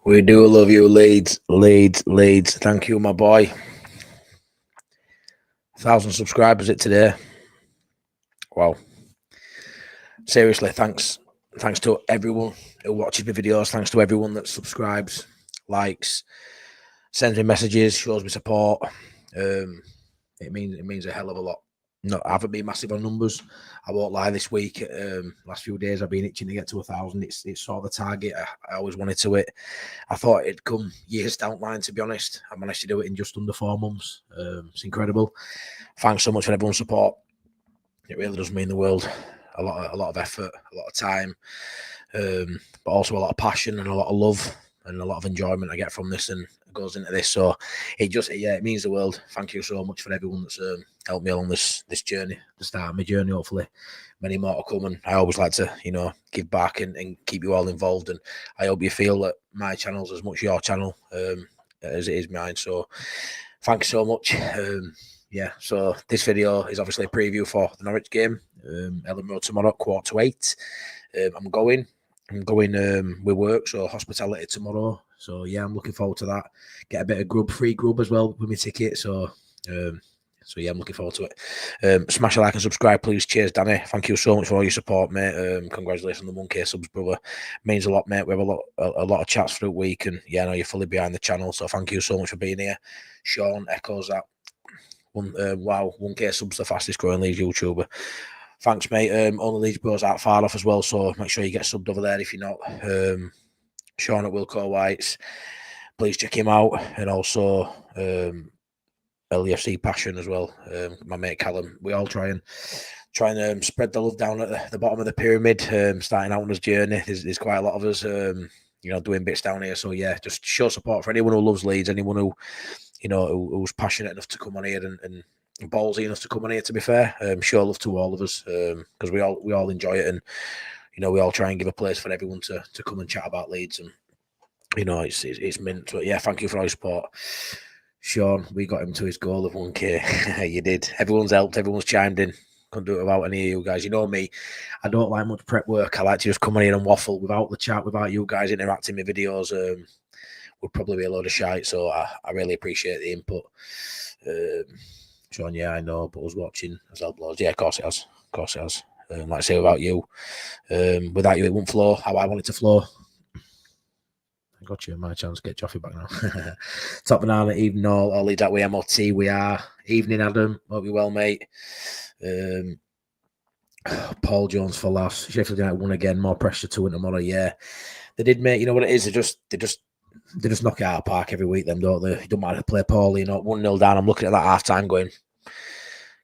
We do love you, Leeds. Thank you, my boy. 1,000 subscribers it today. Wow. Seriously, thanks to everyone who watches my videos. Thanks to everyone that subscribes, likes, sends me messages, shows me support. It means a hell of a lot. No, I haven't been massive on numbers. I won't lie. This week, last few days, I've been itching to get to 1,000. It's sort of the target I always wanted to hit. I thought it'd come years down the line. To be honest, I managed to do it in just under 4 months. It's incredible. Thanks so much for everyone's support. It really does mean the world. A lot of effort, a lot of time, but also a lot of passion and a lot of love and a lot of enjoyment I get from this and goes into this. So it means the world. Thank you so much for everyone that's helped me along this journey, the start of my journey. Hopefully many more to come, and I always like to give back and keep you all involved, and I hope you feel that my channel's as much your channel as it is mine. So thanks so much. So this video is obviously a preview for the Norwich game, Elland Road tomorrow, 7:45. I'm going with work, so hospitality tomorrow. So yeah, I'm looking forward to that. Get a bit of free grub as well with my ticket. So yeah, I'm looking forward to it. Smash a like and subscribe, please. Cheers, Danny. Thank you so much for all your support, mate. Congratulations on the 1K subs, brother. Means a lot, mate. We have a lot of chats through the week, and yeah, I know you're fully behind the channel. So thank you so much for being here. Sean echoes that. Wow, 1K subs, the fastest growing Leeds YouTuber. Thanks, mate. Only Leeds bros aren't far off as well, so make sure you get subbed over there if you're not. Sean at Wilco Whites, please check him out, and also LEFC Passion as well. My mate Callum. We all try and spread the love down at the bottom of the pyramid. Starting out on this journey, there's quite a lot of us, doing bits down here. So yeah, just show support for anyone who loves Leeds, anyone who who's passionate enough to come on here and ballsy enough to come on here, to be fair. Show love to all of us, because we all enjoy it, and we all try and give a place for everyone to come and chat about Leeds, and it's mint. But yeah, thank you for all your support, Sean. We got him to his goal of 1K. You did. Everyone's helped, everyone's chimed in. Couldn't do it without any of you guys. You know me, I don't like much prep work. I like to just come on here and waffle without the chat, without you guys interacting with videos. Would probably be a load of shite, so I really appreciate the input. Sean, yeah, I know, but I was watching as well blows. Yeah, of course it has. Like I say, without you, it wouldn't flow how I want it to flow. I got you. My chance to get Joffy back now. Top banana, evening all Leeds that way, MOT. We are. Evening, Adam. Hope you're well, mate. Paul Jones for laughs. Sheffield United won again. More pressure to win tomorrow. Yeah, they did, mate. You know what it is? They just knock it out of the park every week, them, don't they? It don't matter to play poorly, 1-0 down. I'm looking at that half time going,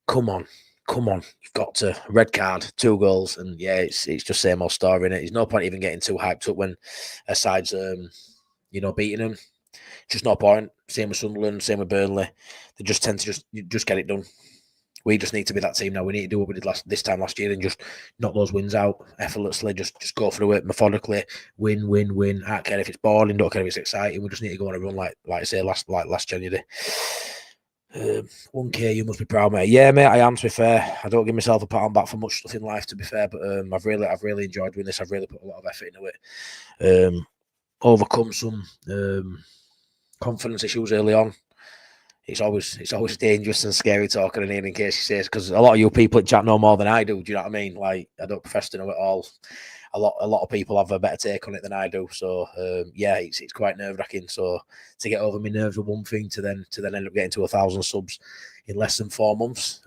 come on. You've got to. Red card, 2 goals. And yeah, it's just same old story, innit? There's no point even getting too hyped up when a side's, beating them. Just no point. Same with Sunderland, same with Burnley. They just tend to just get it done. We just need to be that team now. We need to do what we did last year and just knock those wins out effortlessly. Just go through it methodically. Win. I don't care if it's boring. Don't care if it's exciting. We just need to go on a run like I say last January. 1K, you must be proud, mate. Yeah, mate, I am. To be fair, I don't give myself a pat on back for much stuff in life, to be fair. But I've really enjoyed doing this. I've really put a lot of effort into it. Overcome some confidence issues early on. It's always dangerous and scary talking in here, in case you say, because a lot of you people in chat know more than I do. Do you know what I mean? Like, I don't profess to know it all. A lot of people have a better take on it than I do. So yeah, it's quite nerve wracking. So to get over my nerves with one thing, to then end up getting to 1,000 subs in less than 4 months.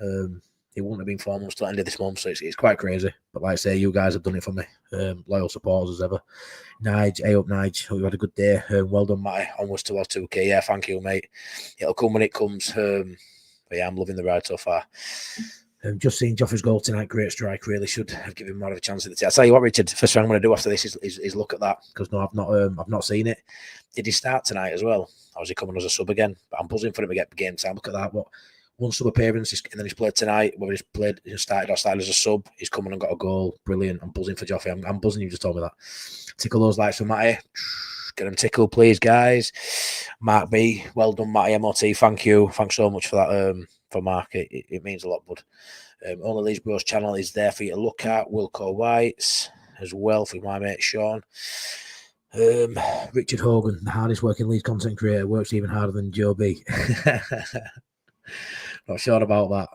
It wouldn't have been 4 months till the end of this month, so it's quite crazy. But like I say, you guys have done it for me. Loyal supporters as ever. Nige, hey up, Nige. Hope you had a good day. Well done, Matty. Onwards towards 2K. Yeah, thank you, mate. It'll come when it comes. But yeah, I'm loving the ride so far. Just seeing Joffrey's goal tonight, great strike. Really should have given him more of a chance at the team. I'll tell you what, Richard. First thing I'm going to do after this is look at that, because no, I've not seen it. Did he start tonight as well? Or was he coming as a sub again? But I'm buzzing for him to get game time. Look at that. What? 1 sub appearance, and then he's played tonight. Whether he's started as a sub, he's come and got a goal. Brilliant. I'm buzzing for Joffrey. I'm buzzing. You just told me that. Tickle those likes for Matty. Get them tickled, please, guys. Mark B, well done, Matty MOT. Thank you. Thanks so much for that. For Mark, it means a lot, bud. Only Leeds Bros channel is there for you to look at. Wilco Whites as well for my mate Sean. Richard Hogan, the hardest working Leeds content creator, works even harder than Joe B. Not sure about that,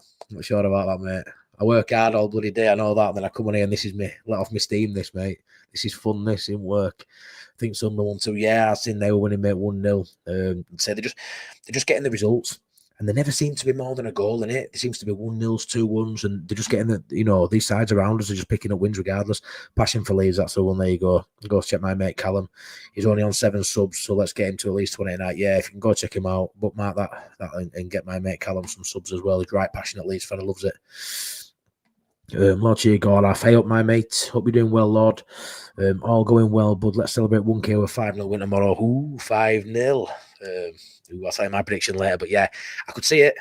mate. I work hard all bloody day, I know that. And then I come on here and this is me. Let off my steam, this, mate. This is fun, this, in work. I think Sunday 1-2. Yeah, I've seen they were winning, mate, 1-0. So they're just getting the results. And they never seem to be more than a goal in it. There seems to be 1-0s, 2-1s, and they're just getting these sides around us are just picking up wins regardless. Passion for Leeds, that's the one. There you go. Go check my mate Callum. He's only on 7 subs, so let's get him to at least 20 tonight. Yeah, if you can go check him out, bookmark that and get my mate Callum some subs as well. He's right passionate Leeds fan, loves it. Lord Cheergor, I fay up my mate. Hope you're doing well, Lord. All going well, bud. Let's celebrate 1K with 5-0 win tomorrow. Ooh, 5-0. I'll say my prediction later, but yeah, I could see it.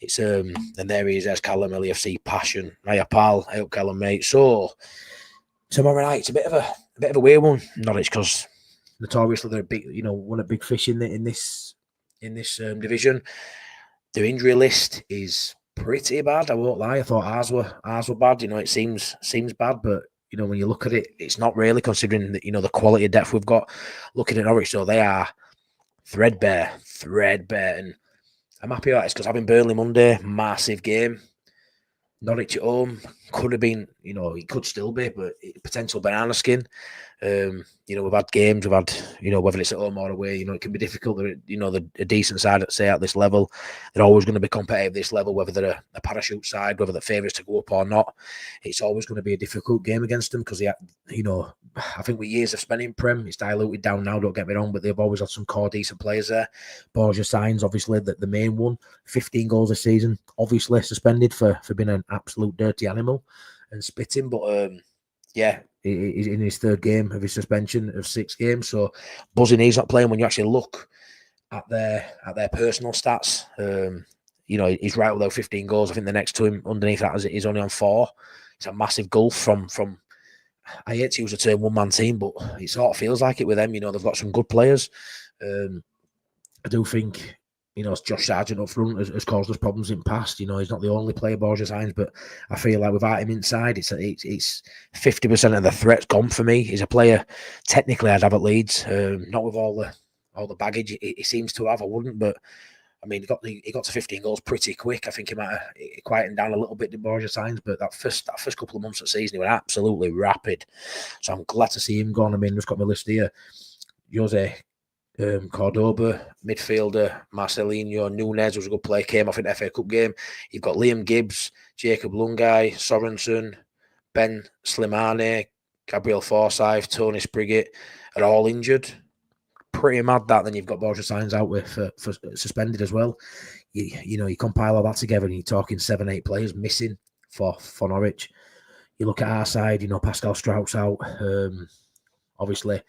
It's and there he is. There's Callum, LAFC passion. Hiya, pal. I hope Callum, mate. So tomorrow night, it's a bit of a weird one. Norwich, because notoriously they're a big, one of the big fish in this division. Their injury list is pretty bad. I won't lie. I thought ours were bad. It seems bad, but when you look at it, it's not really, considering that the quality of depth we've got. Looking at Norwich, so they are threadbare, and I'm happy about it because having Burnley Monday, massive game. Norwich at home could have been, it could still be, but potential banana skin. We've had games, whether it's at home or away, it can be difficult. They're a decent side, say, at this level. They're always going to be competitive at this level, whether they're a parachute side, whether they're favourites to go up or not. It's always going to be a difficult game against them because, I think with years of spending Prem, it's diluted down now, don't get me wrong, but they've always had some core decent players there. Borja Signs, obviously, the main one, 15 goals this season, obviously suspended for being an absolute dirty animal and spitting, but he's in his 3rd game of his suspension of 6 games, so buzzing he's not playing. When you actually look at their personal stats, he's right with those 15 goals. I think the next to him underneath that is only on 4. It's a massive gulf from I hate to use the term one-man team, but it sort of feels like it with them. They've got some good players. I do think, Josh Sargent up front has caused us problems in past. He's not the only player, Borja Signs, but I feel like without him inside, it's 50% of the threat's gone for me. He's a player technically I'd have at Leeds, not with all the baggage he seems to have. I wouldn't, but I mean, he got to 15 goals pretty quick. I think he might have quietened down a little bit, the Borja Signs, but that first couple of months of the season, he went absolutely rapid. So I'm glad to see him gone. I mean, just got my list here. Jose Cordoba, midfielder, Marcelinho, Nunes was a good player, came off an FA Cup game. You've got Liam Gibbs, Jacob Lungai, Sorensen, Ben Slimani, Gabriel Forsyth, Tony Spriggett are all injured. Pretty mad that. Then you've got Borja Signs out with for suspended as well. You compile all that together and you're talking 7-8 players missing for Norwich. You look at our side, Pascal Strauss out. Obviously,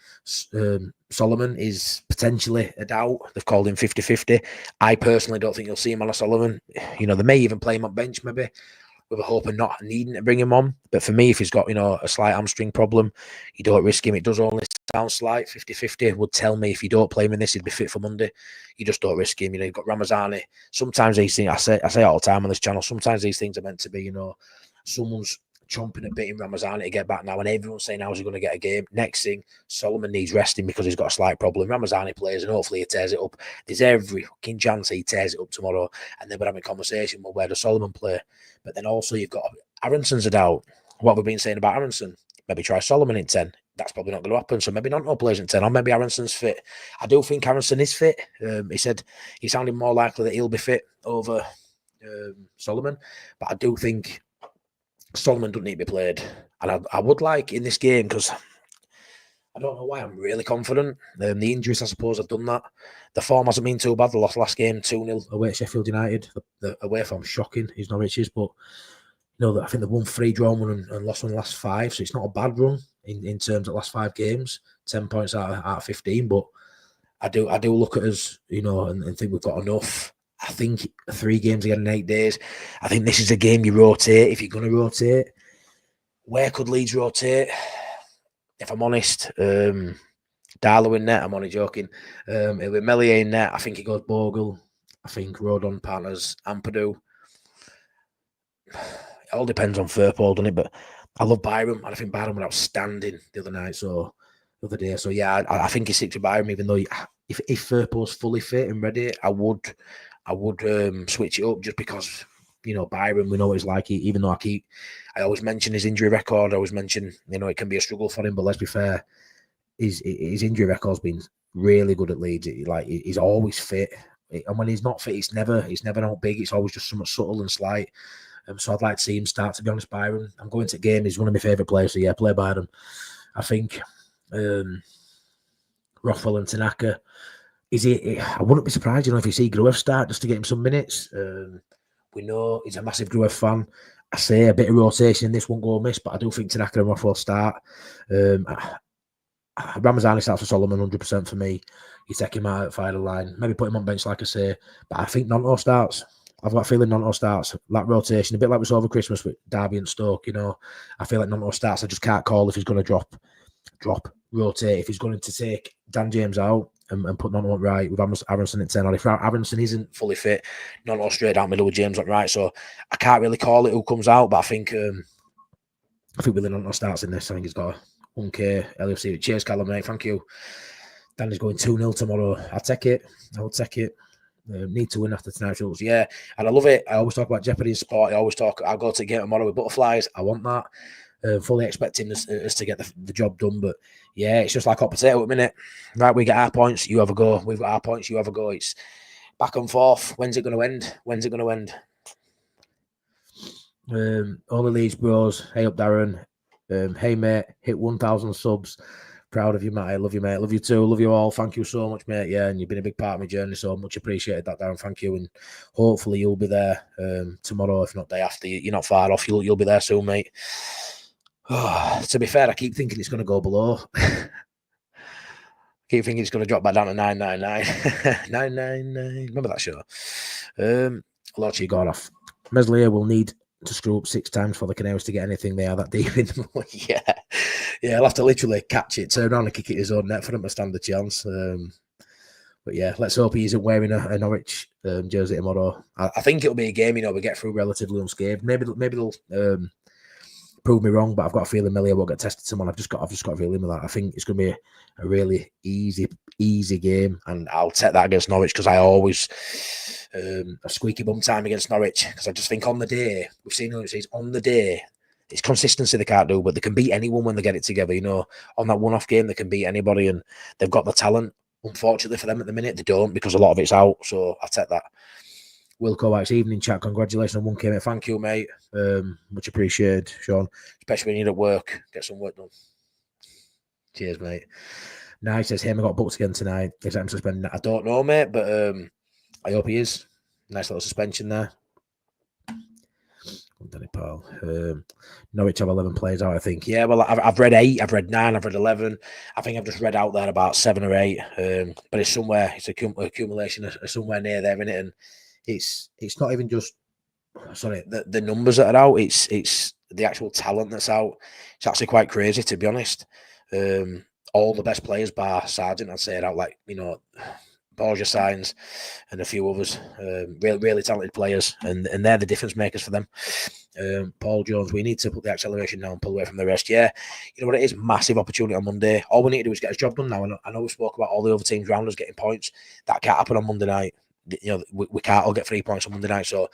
Solomon is potentially a doubt. They've called him 50-50. I personally don't think you'll see him on a Solomon. They may even play him on bench, maybe, with a hope of not needing to bring him on. But for me, if he's got, a slight hamstring problem, you don't risk him. It does only sound slight. 50-50 would tell me if you don't play him in this, he'd be fit for Monday. You just don't risk him. You've got Ramazani. Sometimes these things, I say all the time on this channel, sometimes these things are meant to be, someone's chomping a bit in Ramazani to get back now, and everyone's saying how's he going to get a game. Next thing, Solomon needs resting because he's got a slight problem. Ramazani plays and hopefully he tears it up. There's every fucking chance he tears it up tomorrow, and then we're having a conversation, well, where does Solomon play? But then also you've got Aronson's a doubt. What have we been saying about Aronson? Maybe try Solomon in 10. That's probably not going to happen. So maybe not no players in 10, or maybe Aronson's fit. I do think Aronson is fit. He said he sounded more likely that he'll be fit over Solomon, but I do think Solomon doesn't need to be played. And I would like in this game, because I don't know why I'm really confident. The injuries, I suppose, have done that. The form hasn't been too bad. They lost last game 2-0 away at Sheffield United. The away form's shocking, is Norwich's, but I think they've won 3, drawn 1 and lost 1 the last 5. So it's not a bad run in terms of the last 5 games. 10 points out of 15. But I do look at us, and think we've got enough. I think 3 games again in 8 days. I think this is a game you rotate if you're going to rotate. Where could Leeds rotate? If I'm honest, Darlow in net. I'm only joking. It'll be Melier in net. I think he goes Bogle. I think Rodon, Partners, Ampadu. It all depends on Firpole, doesn't it? But I love Byram, and I think Byram was outstanding the other night. So the other day. So yeah, I think he sticks with Byram, even though if Firpo's fully fit and ready, I would switch it up just because, you know, Byram, we know what he's like. Even though I always mention his injury record, I always mention, you know, it can be a struggle for him, but let's be fair, his injury record's been really good at Leeds. He's always fit, and when he's not fit, it's never not big. It's always just somewhat subtle and slight. So I'd like to see him start. To be honest, Byram, I'm going to game. He's one of my favourite players. So yeah, play Byram. I think Rothwell and Tanaka. I wouldn't be surprised, you know, if you see Gruev start just to get him some minutes. We know he's a massive Gruev fan. I say a bit of rotation in this won't go amiss, but I do think Tanaka and Rothwell start. Ramazani starts for Solomon 100% for me. You take him out at final line, maybe put him on bench, like I say. But I think Nonto starts. I've got a feeling Nonto starts. That rotation, a bit like we saw over Christmas with Derby and Stoke, you know. I feel like Nonto starts. I just can't call if he's going to drop, rotate. If he's going to take Dan James out and put Nonto right with Aronson at 10, or if Aronson isn't fully fit, Nonto straight down middle with James on right. So I can't really call it who comes out, but I think Willie Nonto starts in this. I think he's got 1K LFC. Cheers, Callum, mate. Thank you. Danny's going 2-0 tomorrow. I'll take it. Need to win after tonight's rules. Yeah, and I love it. I always talk about Jeopardy in sport. I'll go to the game tomorrow with butterflies. I want that. Fully expecting us to get the job done. But yeah, it's just like hot potato at the minute. Right, we get our points, you have a go. We've got our points, you have a go. It's back and forth. When's it going to end? All the Leeds bros. Hey up, Darren. Hey mate, hit 1,000 subs. Proud of you, mate. I love you, mate. Love you too. Love you all. Thank you so much, mate. Yeah, and you've been a big part of my journey, so much appreciated that, Darren. Thank you, and hopefully you'll be there tomorrow, if not day after. You're not far off. You'll be there soon, mate. Oh, to be fair, I keep thinking it's going to go below. Keep thinking it's going to drop back down to 999. 999. Remember that show? Lotchie got off. Meslier will need to screw up 6 times for the Canaries to get anything. They are that deep in them. Yeah, I'll have to literally catch it, turn around and kick it his own net for him to stand a chance. But yeah, let's hope he isn't wearing a Norwich jersey tomorrow. I think it'll be a game, you know, we get through relatively unscathed. Maybe they'll prove me wrong, but I've got a feeling Melia won't get tested someone. I've just got a feeling with that. I think it's going to be a really easy game, and I'll take that against Norwich because I always a squeaky bum time against Norwich because I just think on the day, we've seen Norwich on the day, it's consistency they can't do, but they can beat anyone when they get it together. You know, on that one-off game, they can beat anybody, and they've got the talent. Unfortunately for them at the minute, they don't because a lot of it's out. So I'll take that. Wilco White's evening chat. Congratulations on 1K, mate. Thank you, mate. Much appreciated, Sean. Especially when you're at work. Get some work done. Cheers, mate. Now he says, hey, I got booked again tonight. Is that suspended? I don't know, mate, but I hope he is. Nice little suspension there. Danny Paul. Norwich have 11 players out, I think. Yeah, well, I've read 8, I've read 9, I've read 11. I think I've just read out there about 7 or 8. But it's somewhere, it's accumulation of somewhere near there, isn't it? And it's not even just the numbers that are out. It's the actual talent that's out. It's actually quite crazy, to be honest. All the best players, bar Sargent, I'd say it out, like, you know, Borgia signs and a few others, really talented players, and they're the difference makers for them. Paul Jones, we need to put the acceleration down and pull away from the rest. Yeah, you know what it is? Massive opportunity on Monday. All we need to do is get his job done now. I know we spoke about all the other teams around us getting points. That can't happen on Monday night. You know, we can't all get 3 points on Monday night. So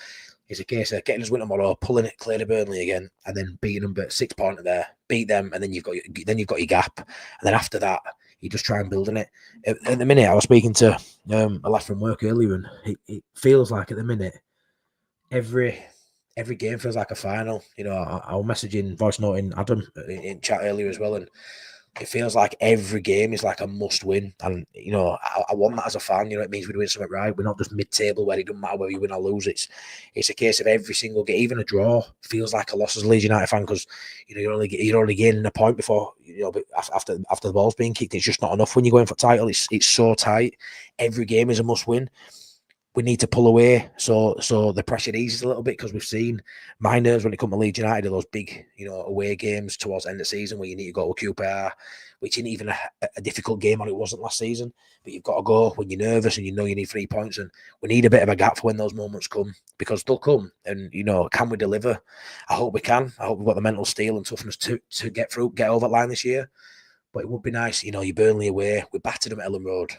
it's a case of getting us win tomorrow, pulling it clear to Burnley again, and then beating them, but 6 points there, beat them, and then you've got your gap, and then after that, you just try and build on it. At the minute, I was speaking to a lad from work earlier, and it feels like at the minute every game feels like a final. You know, I was messaging, voice noting Adam in chat earlier as well, and it feels like every game is like a must win. And, you know, I want that as a fan. You know, it means we're doing something right. We're not just mid-table where it doesn't matter whether you win or lose. It's a case of every single game, even a draw feels like a loss as a Leeds United fan because, you know, you're only gaining a point before, you know, but after the ball's being kicked, it's just not enough when you're going for title. It's so tight. Every game is a must win. We need to pull away so the pressure eases a little bit because we've seen my nerves when it comes to Leeds United are those big, you know, away games towards the end of the season where you need to go to QPR, which isn't even a difficult game, or it wasn't last season, but you've got to go when you're nervous and you know you need 3 points, and we need a bit of a gap for when those moments come because they'll come. And, you know, can we deliver? I hope we can. I hope we've got the mental steel and toughness to get over that line this year. But it would be nice, you know, you Burnley away, we battered them at Elland Road.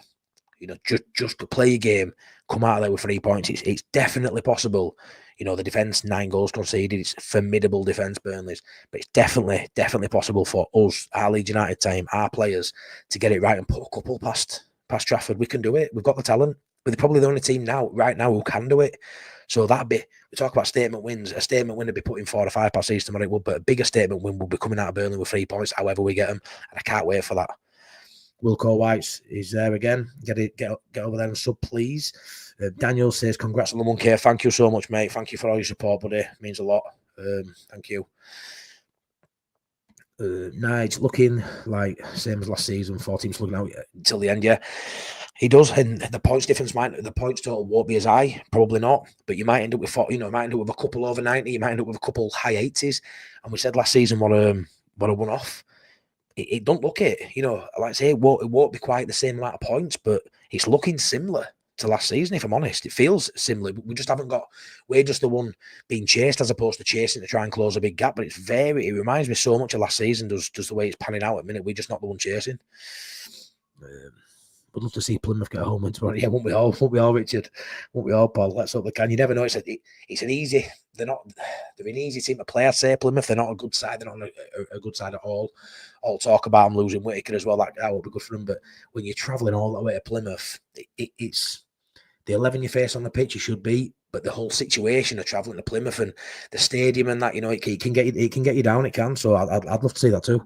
You know, just to play a game, come out of there with 3 points. It's definitely possible. You know, the defence, 9 goals conceded. It's formidable defence, Burnley's. But it's definitely possible for us, our Leeds United team, our players, to get it right and put a couple past Trafford. We can do it. We've got the talent. We're probably the only team right now who can do it. So that'd be, we talk about statement wins. A statement win would be putting 4 or 5 past East tomorrow. It would, but a bigger statement win will be coming out of Burnley with 3 points, however we get them. And I can't wait for that. Wilco White's is there again. Get over there and sub, please. Daniel says, congrats on the 1K. Thank you so much, mate. Thank you for all your support, buddy. It means a lot. Thank you. Nige looking like same as last season. 4 teams looking out until the end. Yeah, he does. And the points difference the points total won't be as high. Probably not. But you might end up with 4. You know, might end up with a couple over 90. You might end up with a couple high 80s. And we said last season what a one-off. It don't look it, you know, like I say, it won't be quite the same amount of points, but it's looking similar to last season, if I'm honest. It feels similar. We just haven't got, we're just the one being chased as opposed to chasing to try and close a big gap, but it reminds me so much of last season, does the way it's panning out at the minute. We're just not the one chasing. Would love to see Plymouth get a home win tomorrow. Yeah, won't we all, Richard? Won't we all, Paul? Let's hope they can. You never know. It's an easy. They're an easy team to play. I'd say Plymouth. They're not a good side. They're not a good side at all. All talk about them losing Whittaker as well. That will be good for them. But when you're travelling all the way to Plymouth, it's the 11 you face on the pitch. You should beat. But the whole situation of travelling to Plymouth and the stadium and that, you know, it can get you down. It can. So I'd love to see that too.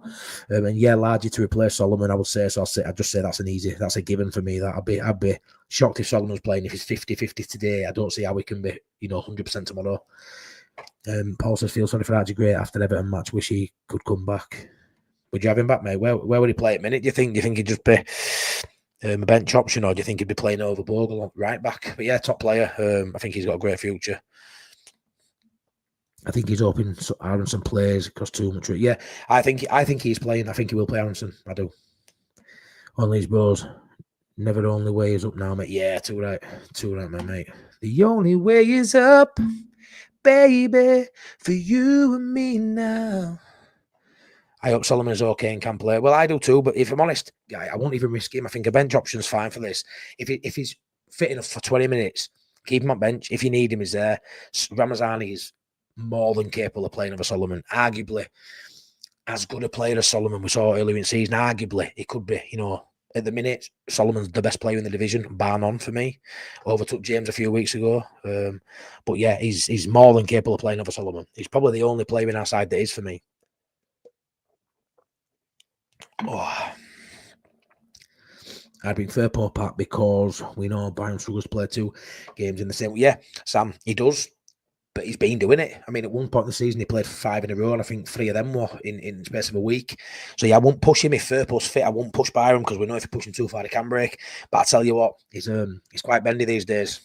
And yeah, largely to replace Solomon, I would say. So I'd just say that's a given for me. That I'd be shocked if Solomon was playing. If he's 50-50 today, I don't see how he can be, you know, 100% tomorrow. Paul says, feel sorry for Archie Great after Everton match. Wish he could come back. Would you have him back, mate? Where would he play at minute? Do you think he'd just be a bench option, or do you think he'd be playing over Bogle right back? But yeah, top player. I think he's got a great future. I think he's hoping Aronson plays because too much. Yeah, I think he's playing. I think he will play Aronson. I do. Only his bros. Never only way is up now, mate. Yeah, too right, my mate. The only way is up, baby, for you and me now. I hope Solomon is okay and can play. Well, I do too, but if I'm honest, I won't even risk him. I think a bench option's fine for this. If he's fit enough for 20 minutes, keep him on bench. If you need him, he's there. Ramazani is more than capable of playing over Solomon. Arguably, as good a player as Solomon we saw earlier in the season, arguably, it could be, you know, at the minute, Solomon's the best player in the division, bar none for me. Overtook James a few weeks ago. But yeah, he's more than capable of playing over Solomon. He's probably the only player in our side that is for me. Oh. I'd bring Fairport back because we know Byron struggles to play 2 games in the same. Yeah, Sam, he does, but he's been doing it. I mean, at one point in the season, he played for 5 in a row, and I think 3 of them were in the space of a week. So yeah, I won't push him if Fairport's fit. I won't push Byron because we know if you push him too far, he can break. But I tell you what, he's quite bendy these days.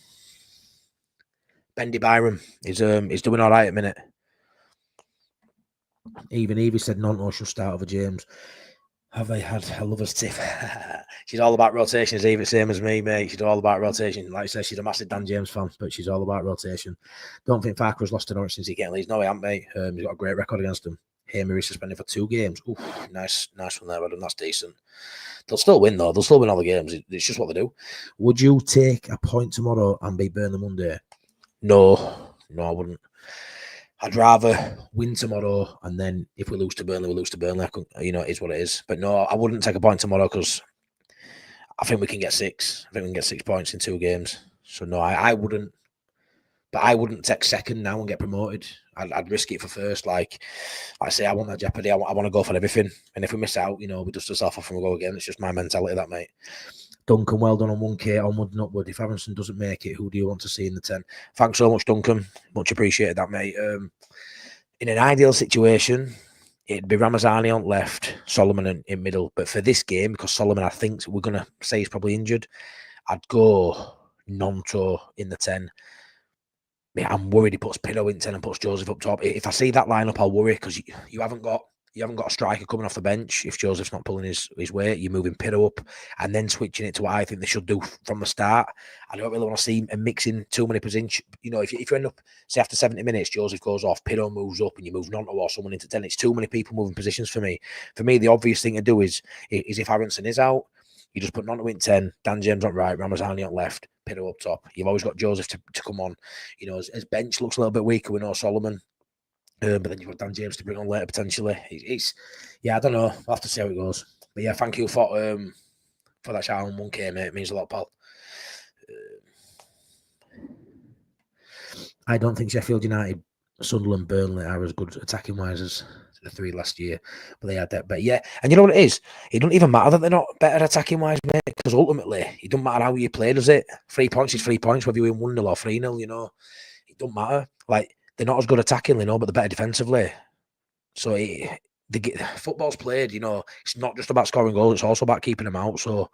Bendy Byron, he's doing all right at the minute. Even Evie said Nonto should start over James. Have they had a lover's tip? She's all about rotations, even same as me, mate. She's all about rotation. Like I said, she's a massive Dan James fan, but she's all about rotation. Don't think Farker's lost to Norwich since he came Leeds. No, he hasn't, mate. He's got a great record against them. Hamer is suspended for 2 games. Ooh, nice one there, Adam. That's decent. They'll still win, though. They'll still win all the games. It's just what they do. Would you take a point tomorrow and beat Burnley Monday? No, I wouldn't. I'd rather win tomorrow, and then if we lose to Burnley, we lose to Burnley. You know, it is what it is. But no, I wouldn't take a point tomorrow because I think we can get 6. I think we can get 6 points in 2 games. So no, I wouldn't. But I wouldn't take second now and get promoted. I'd risk it for first. Like I say, I want that jeopardy. I want to go for everything. And if we miss out, you know, we dust ourselves off and we go again. It's just my mentality, that, mate. Duncan, well done on 1K, onward and upward. If Aronson doesn't make it, who do you want to see in the 10? Thanks so much, Duncan. Much appreciated that, mate. In an ideal situation, it'd be Ramazani on left, Solomon in middle. But for this game, because Solomon, I think we're going to say he's probably injured, I'd go Nonto in the 10. I'm worried he puts Pino in 10 and puts Joseph up top. If I see that lineup, I'll worry because you haven't got You haven't got a striker coming off the bench. If Joseph's not pulling his weight, you're moving Pirro up and then switching it to what I think they should do from the start. I don't really want to see him mixing too many positions. You know, if you end up, say, after 70 minutes, Joseph goes off, Pirro moves up, and you move Nonto or someone into 10, it's too many people moving positions for me. For me, the obvious thing to do is if Aronson is out, you just put Nonto in 10, Dan James on right, Ramazani on left, Pirro up top. You've always got Joseph to come on. You know, as bench looks a little bit weaker with no Solomon. But then you've got Dan James to bring on later potentially. Yeah, I don't know. I'll have to see how it goes. But yeah, thank you for that shout out on 1K, mate. It means a lot, pal. I don't think Sheffield United, Sunderland, Burnley are as good attacking wise as the 3 last year, but they had that. But yeah, and you know what it is? It doesn't even matter that they're not better attacking wise, mate, because ultimately it doesn't matter how you play, does it? 3 points is 3 points, whether you win 1-0 or 3-0, you know. It doesn't matter. Like, they're not as good attackingly, no, but they're better defensively. So football's played, you know, it's not just about scoring goals, it's also about keeping them out. So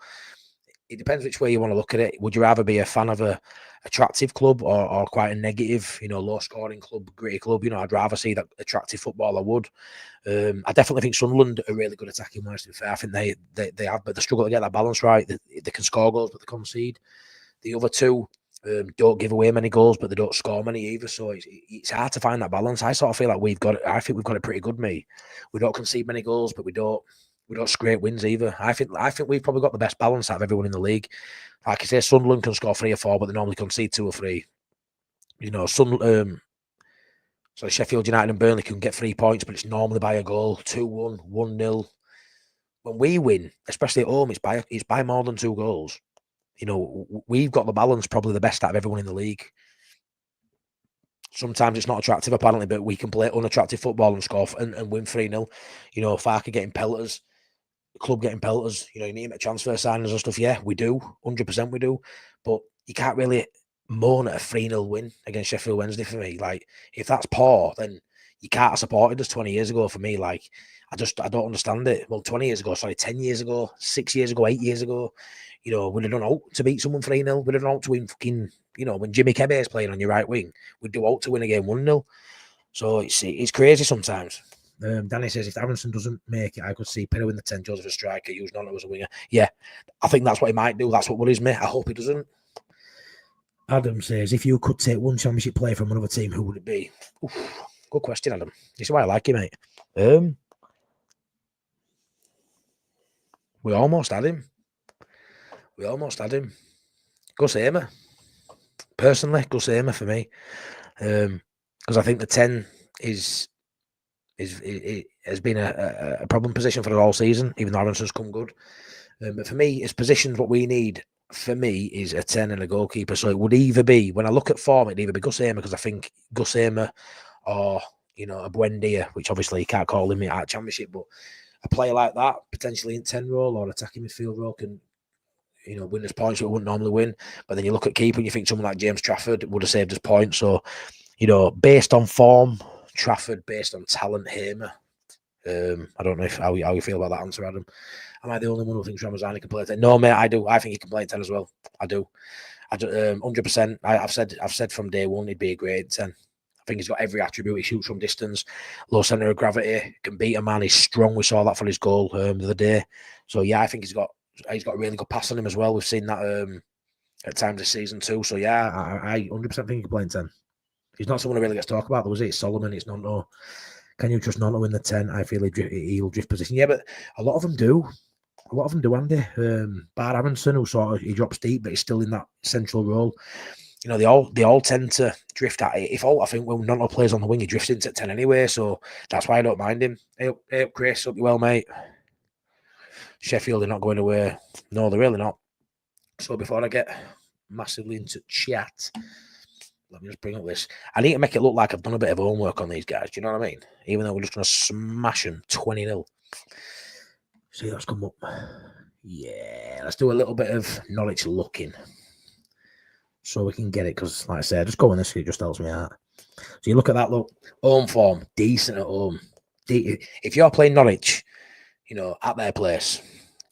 it depends which way you want to look at it. Would you rather be a fan of a attractive club or quite a negative, you know, low scoring club, gritty club? You know, I'd rather see that attractive football. I would. I definitely think Sunderland are really good attacking wise, to be fair. I think they have, but they struggle to get that balance right. They can score goals, but they concede. The other two don't give away many goals, but they don't score many either. So it's hard to find that balance. I sort of feel like we've got it. I think we've got it pretty good, mate. We don't concede many goals, but we don't scrape wins either. I think we've probably got the best balance out of everyone in the league. Like I say, Sunderland can score 3 or 4, but they normally concede 2 or 3. You know, so Sheffield United and Burnley can get 3 points, but it's normally by a goal, 2-1, 1-0. When we win, especially at home, it's by more than 2 goals. You know, we've got the balance, probably the best out of everyone in the league. Sometimes it's not attractive, apparently, but we can play unattractive football and score and win 3-0. You know, Farke getting pelters, club getting pelters. You know, you need to make transfer signings and stuff. Yeah, we do. 100% we do. But you can't really moan at a 3-0 win against Sheffield Wednesday for me. Like, if that's poor, then you can't have supported us 20 years ago for me. Like, I don't understand it. Well, 20 years ago, 10 years ago, 6 years ago, 8 years ago, you know, we'd have done out to beat someone 3-0. We'd have done out to win fucking, you know, when Jimmy Kebe is playing on your right wing, we'd do out to win a game 1-0. So it's crazy sometimes. Danny says, if Aronson doesn't make it, I could see Pirro in the 10, Joseph a striker, use Nonto as a winger. Yeah, I think that's what he might do. That's what worries me. I hope he doesn't. Adam says, if you could take one championship player from another team, who would it be? Oof, good question, Adam. This is why I like you, mate. We almost had him. Gus Hamer. Personally, Gus Hamer for me. Because I think the 10 has been a problem position for us all season, even though Aronson's come good. But for me, it's positions what we need. For me, is a 10 and a goalkeeper. So it would either be, when I look at form, it'd either be Gus Hamer, because I think Gus Hamer or, you know, a Buendia, which obviously you can't call him at championship, but a player like that, potentially in 10 role or attacking midfield role, can, you know, win us points that we wouldn't normally win. But then you look at keeper and you think someone like James Trafford would have saved us points. So, you know, based on form, Trafford; based on talent, Hamer. I don't know how you feel about that answer, Adam. Am I the only one who thinks Ramazani can play 10? No, mate, I do. I think he can play 10 as well. I do. 100%. I've said from day one he'd be a great 10. I think he's got every attribute. He shoots from distance, low centre of gravity, can beat a man. He's strong. We saw that for his goal the other day. So yeah, I think he's got a really good pass on him as well. We've seen that at times this season too. So yeah, I 100% think he can play in 10. He's not someone who really gets talked about, though, is it? It's Solomon, it's Nonto. Can you trust Nonto in the 10? I feel he'll drift position. Yeah, but a lot of them do. Andy. Bar Aronson, who he drops deep, but he's still in that central role. You know, they all tend to drift at it. I think when Nonto plays on the wing, he drifts into 10 anyway, so that's why I don't mind him. Hey up, Chris. Hope you well, mate. Sheffield are not going away. No, they're really not. So before I get massively into chat, let me just bring up this. I need to make it look like I've done a bit of homework on these guys. Do you know what I mean? Even though we're just going to smash them 20-0. See, that's come up. Yeah, let's do a little bit of Norwich looking so we can get it. Because, like I said, just go on this. It just tells me out. So you look at that. Look, home form, decent at home. If you're playing Norwich, you know, at their place,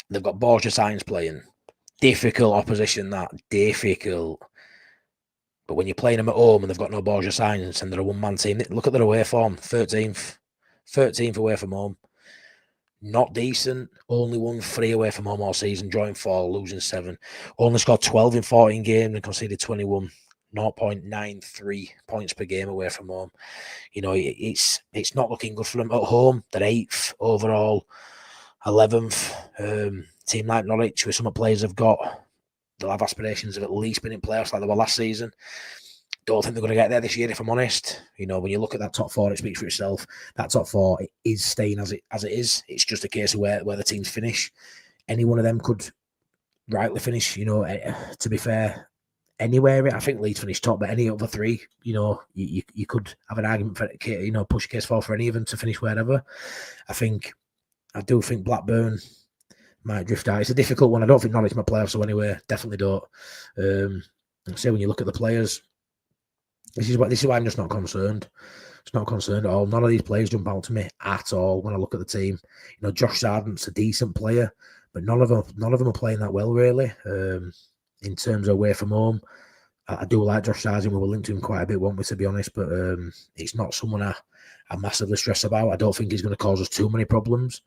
they've got Borja Sainz playing. Difficult opposition. Difficult. But when you're playing them at home and they've got no Borja Sainz and they're a one-man team, look at their away form, 13th away from home. not decent. Only won 3 away from home all season, drawing 4, losing 7. Only scored 12 in 14 games and conceded 21. 0.93 points per game away from home. It's not looking good for them at home. They're 8th overall, 11th. Team like Norwich, with some of the players have got, they'll have aspirations of at least being in playoffs like they were last season. Don't think they're going to get there this year, if I'm honest. When you look at that top 4, it speaks for itself. That top 4 is staying as it is. It's just a case of where the teams finish. Any one of them could rightly finish, to be fair, anywhere. I think Leeds finished top, but any other 3, you could have an argument for, push a case for any of them to finish wherever. I do think Blackburn might drift out. It's a difficult one. I don't think Norwich might play off, so anyway, definitely don't. So when you look at the players, this is why I'm just not concerned. It's not concerned at all. None of these players jump out to me at all when I look at the team. Josh Sargent's a decent player, but none of them are playing that well, really. In terms of away from home, I do like Josh Sargent. We were linked to him quite a bit, won't we, to be honest? But it's not someone I'm massively stressed about. I don't think he's going to cause us too many problems.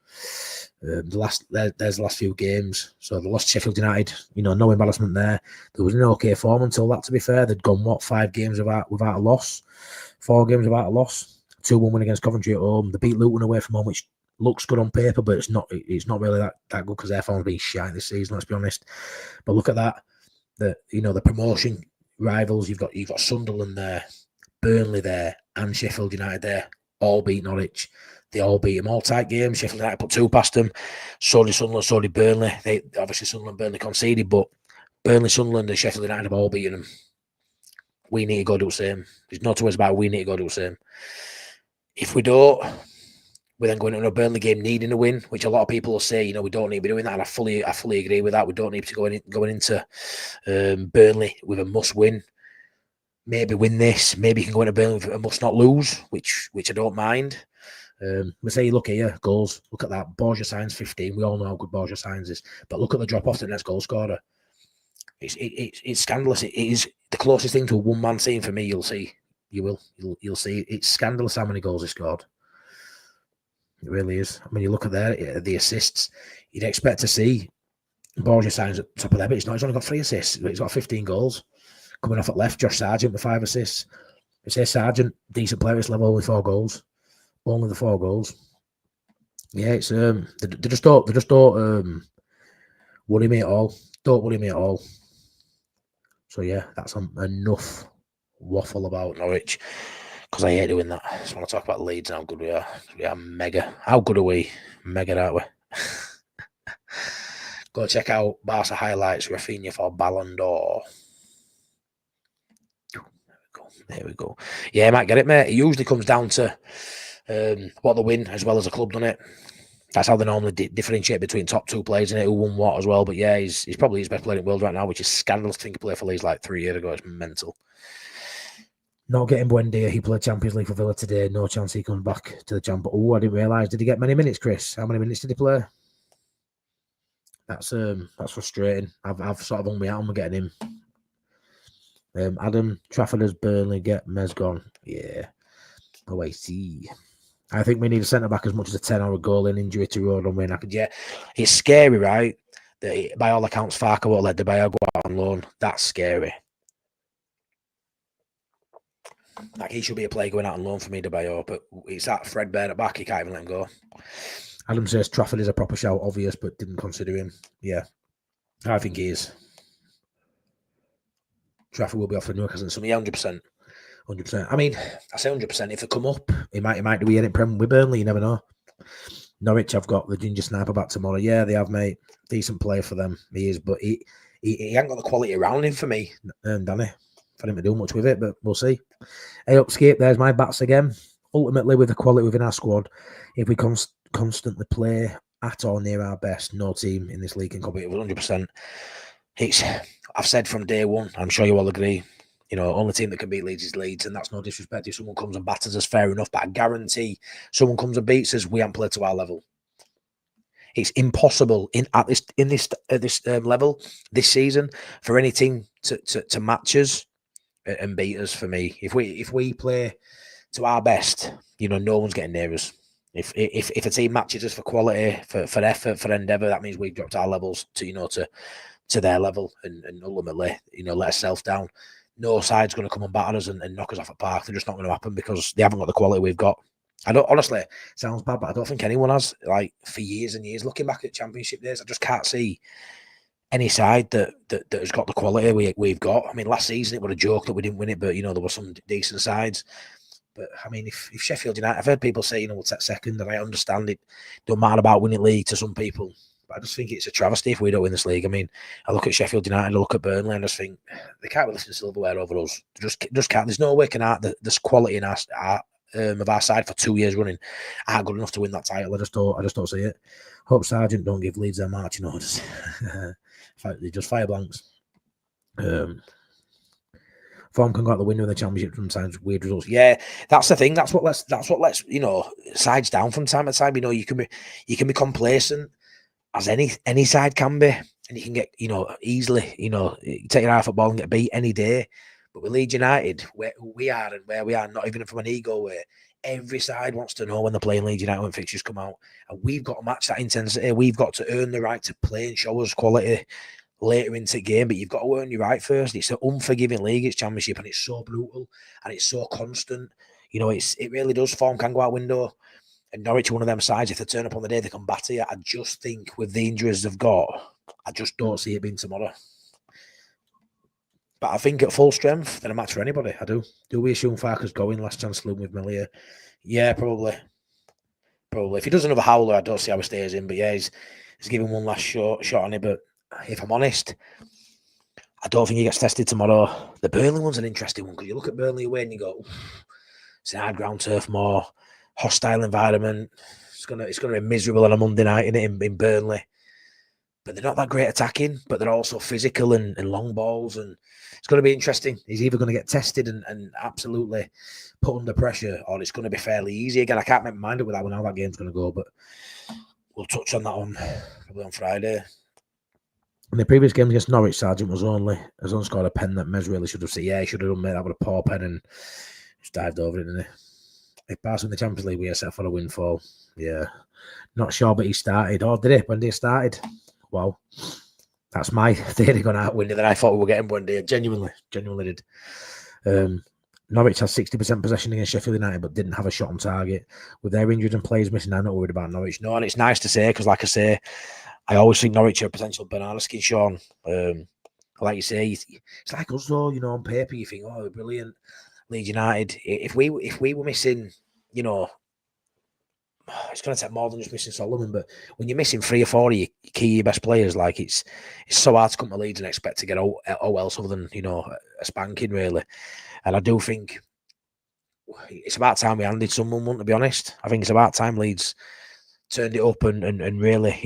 There's the last few games. So they lost Sheffield United. No embarrassment there. There was an okay form until that. To be fair, they'd gone 5 games without a loss, 4 games without a loss. 2-1 win against Coventry at home. They beat Luton away from home, which looks good on paper, but it's not really that good because their form's been shite this season. Let's be honest. But look at that. The promotion rivals. You've got Sunderland there, Burnley there, and Sheffield United there. All beat Norwich. They all beat them. All tight games. Sheffield United put 2 past them. So did Sunderland, so did Burnley. They obviously Sunderland and Burnley conceded, but Burnley, Sunderland and Sheffield United have all beaten them. We need to go do the same. There's no two ways about it. We need to go do the same. If we don't, we're then going into a Burnley game needing a win, which a lot of people will say, we don't need to be doing that. And I fully agree with that. We don't need to going into Burnley with a must win. Maybe win this. Maybe you can go into Burnley with a must not lose, which I don't mind. We say, look here, goals. Look at that. Borja Sainz 15. We all know how good Borja Sainz is. But look at the drop off to the next goal scorer. It's scandalous. It is the closest thing to a one-man team for me. You'll see. You'll see. It's scandalous how many goals he scored. It really is. I mean, you look at the assists. You'd expect to see Borja Sainz at the top of there, but he's not. He's only got 3 assists. But he's got 15 goals. Coming off at left, Josh Sargent with 5 assists. I say Sargent, decent player at this level, only 4 goals. Only the 4 goals. Yeah, it's they just don't worry me at all. Don't worry me at all. So yeah, that's enough waffle about Norwich, because I hate doing that. I just want to talk about Leeds and how good we are. We are mega. How good are we? Mega, aren't we? Go check out Barca highlights. Rafinha for Ballon d'Or. There we go. Yeah, I might get it, mate. It usually comes down to what they win as well as a club, doesn't it? That's how they normally differentiate between top 2 players in it, who won what as well. But yeah, he's probably his best player in the world right now, which is scandalous to think he played for Leeds like 3 years ago. It's mental. Not getting Buendia. He played Champions League for Villa today. No chance he comes back to the champ. Oh, I didn't realise. Did he get many minutes, Chris? How many minutes did he play? That's frustrating. I've sort of hung me out on getting him. Adam Trafford as Burnley get Mez gone. Yeah. Oh, I see. I think we need a centre back as much as a 10 or a goal in injury to Road on Wayne. Yeah, it's scary, right? That by all accounts, Farker won't let De Bayo go out on loan. That's scary. Like, he should be a player going out on loan for me, De Bayo, but it's that threadbare at back. He can't even let him go. Adam says Trafford is a proper shout, obvious, but didn't consider him. Yeah, I think he is. Trafford will be off for Newcastle. So, 100%. 100%. I mean, I say 100%. If they come up, he might do we in Prem with Burnley. You never know. Norwich, I've got the ginger sniper back tomorrow. Yeah, they have, mate. Decent player for them. He is, but he ain't got the quality around him for me, Danny. For him to do much with it, but we'll see. Hey, Upscape, there's my bats again. Ultimately, with the quality within our squad, if we constantly play at or near our best, no team in this league can compete with 100%. I've said from day one, I'm sure you all agree, only team that can beat Leeds is Leeds, and that's no disrespect if someone comes and batters us, fair enough, but I guarantee someone comes and beats us, we haven't played to our level. It's impossible at this level this season for any team to match us and beat us. For me, if we play to our best, no one's getting near us. If a team matches us for quality, for effort, for endeavour, that means we've dropped our levels to their level, and ultimately, let ourselves down. No side's going to come and batter us and knock us off a park. They're just not going to happen because they haven't got the quality we've got. I don't, honestly, sounds bad, but I don't think anyone has, like, for years and years. Looking back at Championship days, I just can't see any side that has got the quality we've got. I mean, last season it was a joke that we didn't win it, but there were some decent sides. But I mean, if Sheffield United, I've heard people say, we'll take second, and I understand it. Don't matter about winning league to some people, but I just think it's a travesty if we don't win this league. I mean, I look at Sheffield United, I look at Burnley, and I just think they can't be lifting silverware over us. They just can't. There's no way this quality in our of our side for 2 years running aren't good enough to win that title. I just don't see it. Hope Sargent don't give Leeds their marching orders. They just fire blanks. Form can go out the window in the Championship sometimes. Weird results. Yeah, that's the thing. That's what lets sides down from time to time. You can be complacent, as any side can be, and you can get easily you take your eye off a ball and get beat any day. But with Leeds United, where we are and where we are, not even from an ego way, every side wants to know when they're playing Leeds United when fixtures come out, and we've got to match that intensity. We've got to earn the right to play and show us quality later into the game, but you've got to earn your right first. It's an unforgiving league, it's Championship, and it's so brutal and it's so constant. It really does. Form can go out window, and Norwich are one of them sides. If they turn up on the day, they can batter you. I just think with the injuries they've got, I just don't see it being tomorrow. But I think at full strength, they're a match for anybody. I do. Do we assume Farker's going? Last chance saloon with Melia? Yeah, probably. If he does another howler, I don't see how he stays in. But yeah, he's giving one last shot on it. But if I'm honest, I don't think he gets tested tomorrow. The Burnley one's an interesting one because you look at Burnley away and you go, it's an hard ground turf, more hostile environment. It's gonna be miserable on a Monday night in Burnley. But they're not that great attacking, but they're also physical and long balls, and it's going to be interesting. He's either going to get tested and absolutely put under pressure, or it's going to be fairly easy. Again, I can't make my mind up with that one, how that game's going to go, but we'll touch on that one probably on Friday. In the previous game against Norwich, Sargent has only scored a pen that Mez really should have said, yeah, he should have done, mate. That was a poor pen and just dived over it, didn't he? If Barca in the Champions League, we are set for a windfall. Yeah. Not sure, but he started. Oh, did he? When he started? Wow. That's my theory going out window that I thought we were getting one day. Genuinely did. Norwich has 60% possession against Sheffield United, but didn't have a shot on target. With their injured and players missing, I'm not worried about Norwich. No, and it's nice to say, because like I say, I always think Norwich are a potential banana skin, Sean. Like you say, it's like us though, on paper you think, oh, brilliant. Leeds United, if we were missing, it's going to take more than just missing Solomon, but when you're missing 3 or 4 of your key best players, like it's so hard to come to Leeds and expect to get else other than a spanking, really. And I do think it's about time we handed someone one, to be honest. I think it's about time Leeds turned it up and really,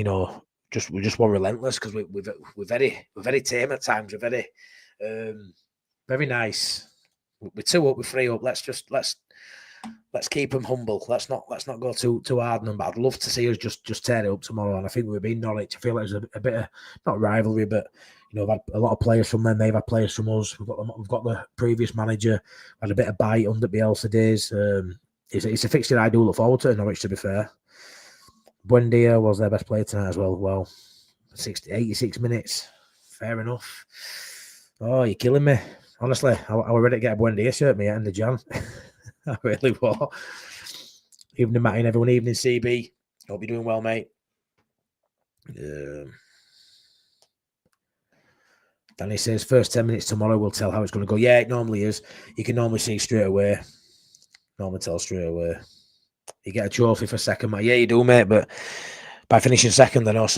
we just were relentless, because we're very tame at times. We're very nice. We're 2 up, we're 3 up. Let's keep them humble. Let's not go too hard on them. But I'd love to see us just tear it up tomorrow. And I think we've been Norwich. I feel like there's a bit of, not rivalry, but we've had a lot of players from them. They've had players from us. We've got the previous manager. Had a bit of bite under Bielsa days. It's a fixture I do look forward to. Norwich, to be fair. Buendia was their best player tonight as well. Well, 86 minutes. Fair enough. Oh, you're killing me. Honestly, I was ready to get a Buendia shirt me at end of Jan. I really was. Evening, Matty, and everyone. Evening, CB. Hope you're doing well, mate. Danny says, first 10 minutes tomorrow will tell how it's going to go. Yeah, it normally is. You can normally see straight away. Normally tell straight away. You get a trophy for second, mate. Yeah, you do, mate. But by finishing second, I know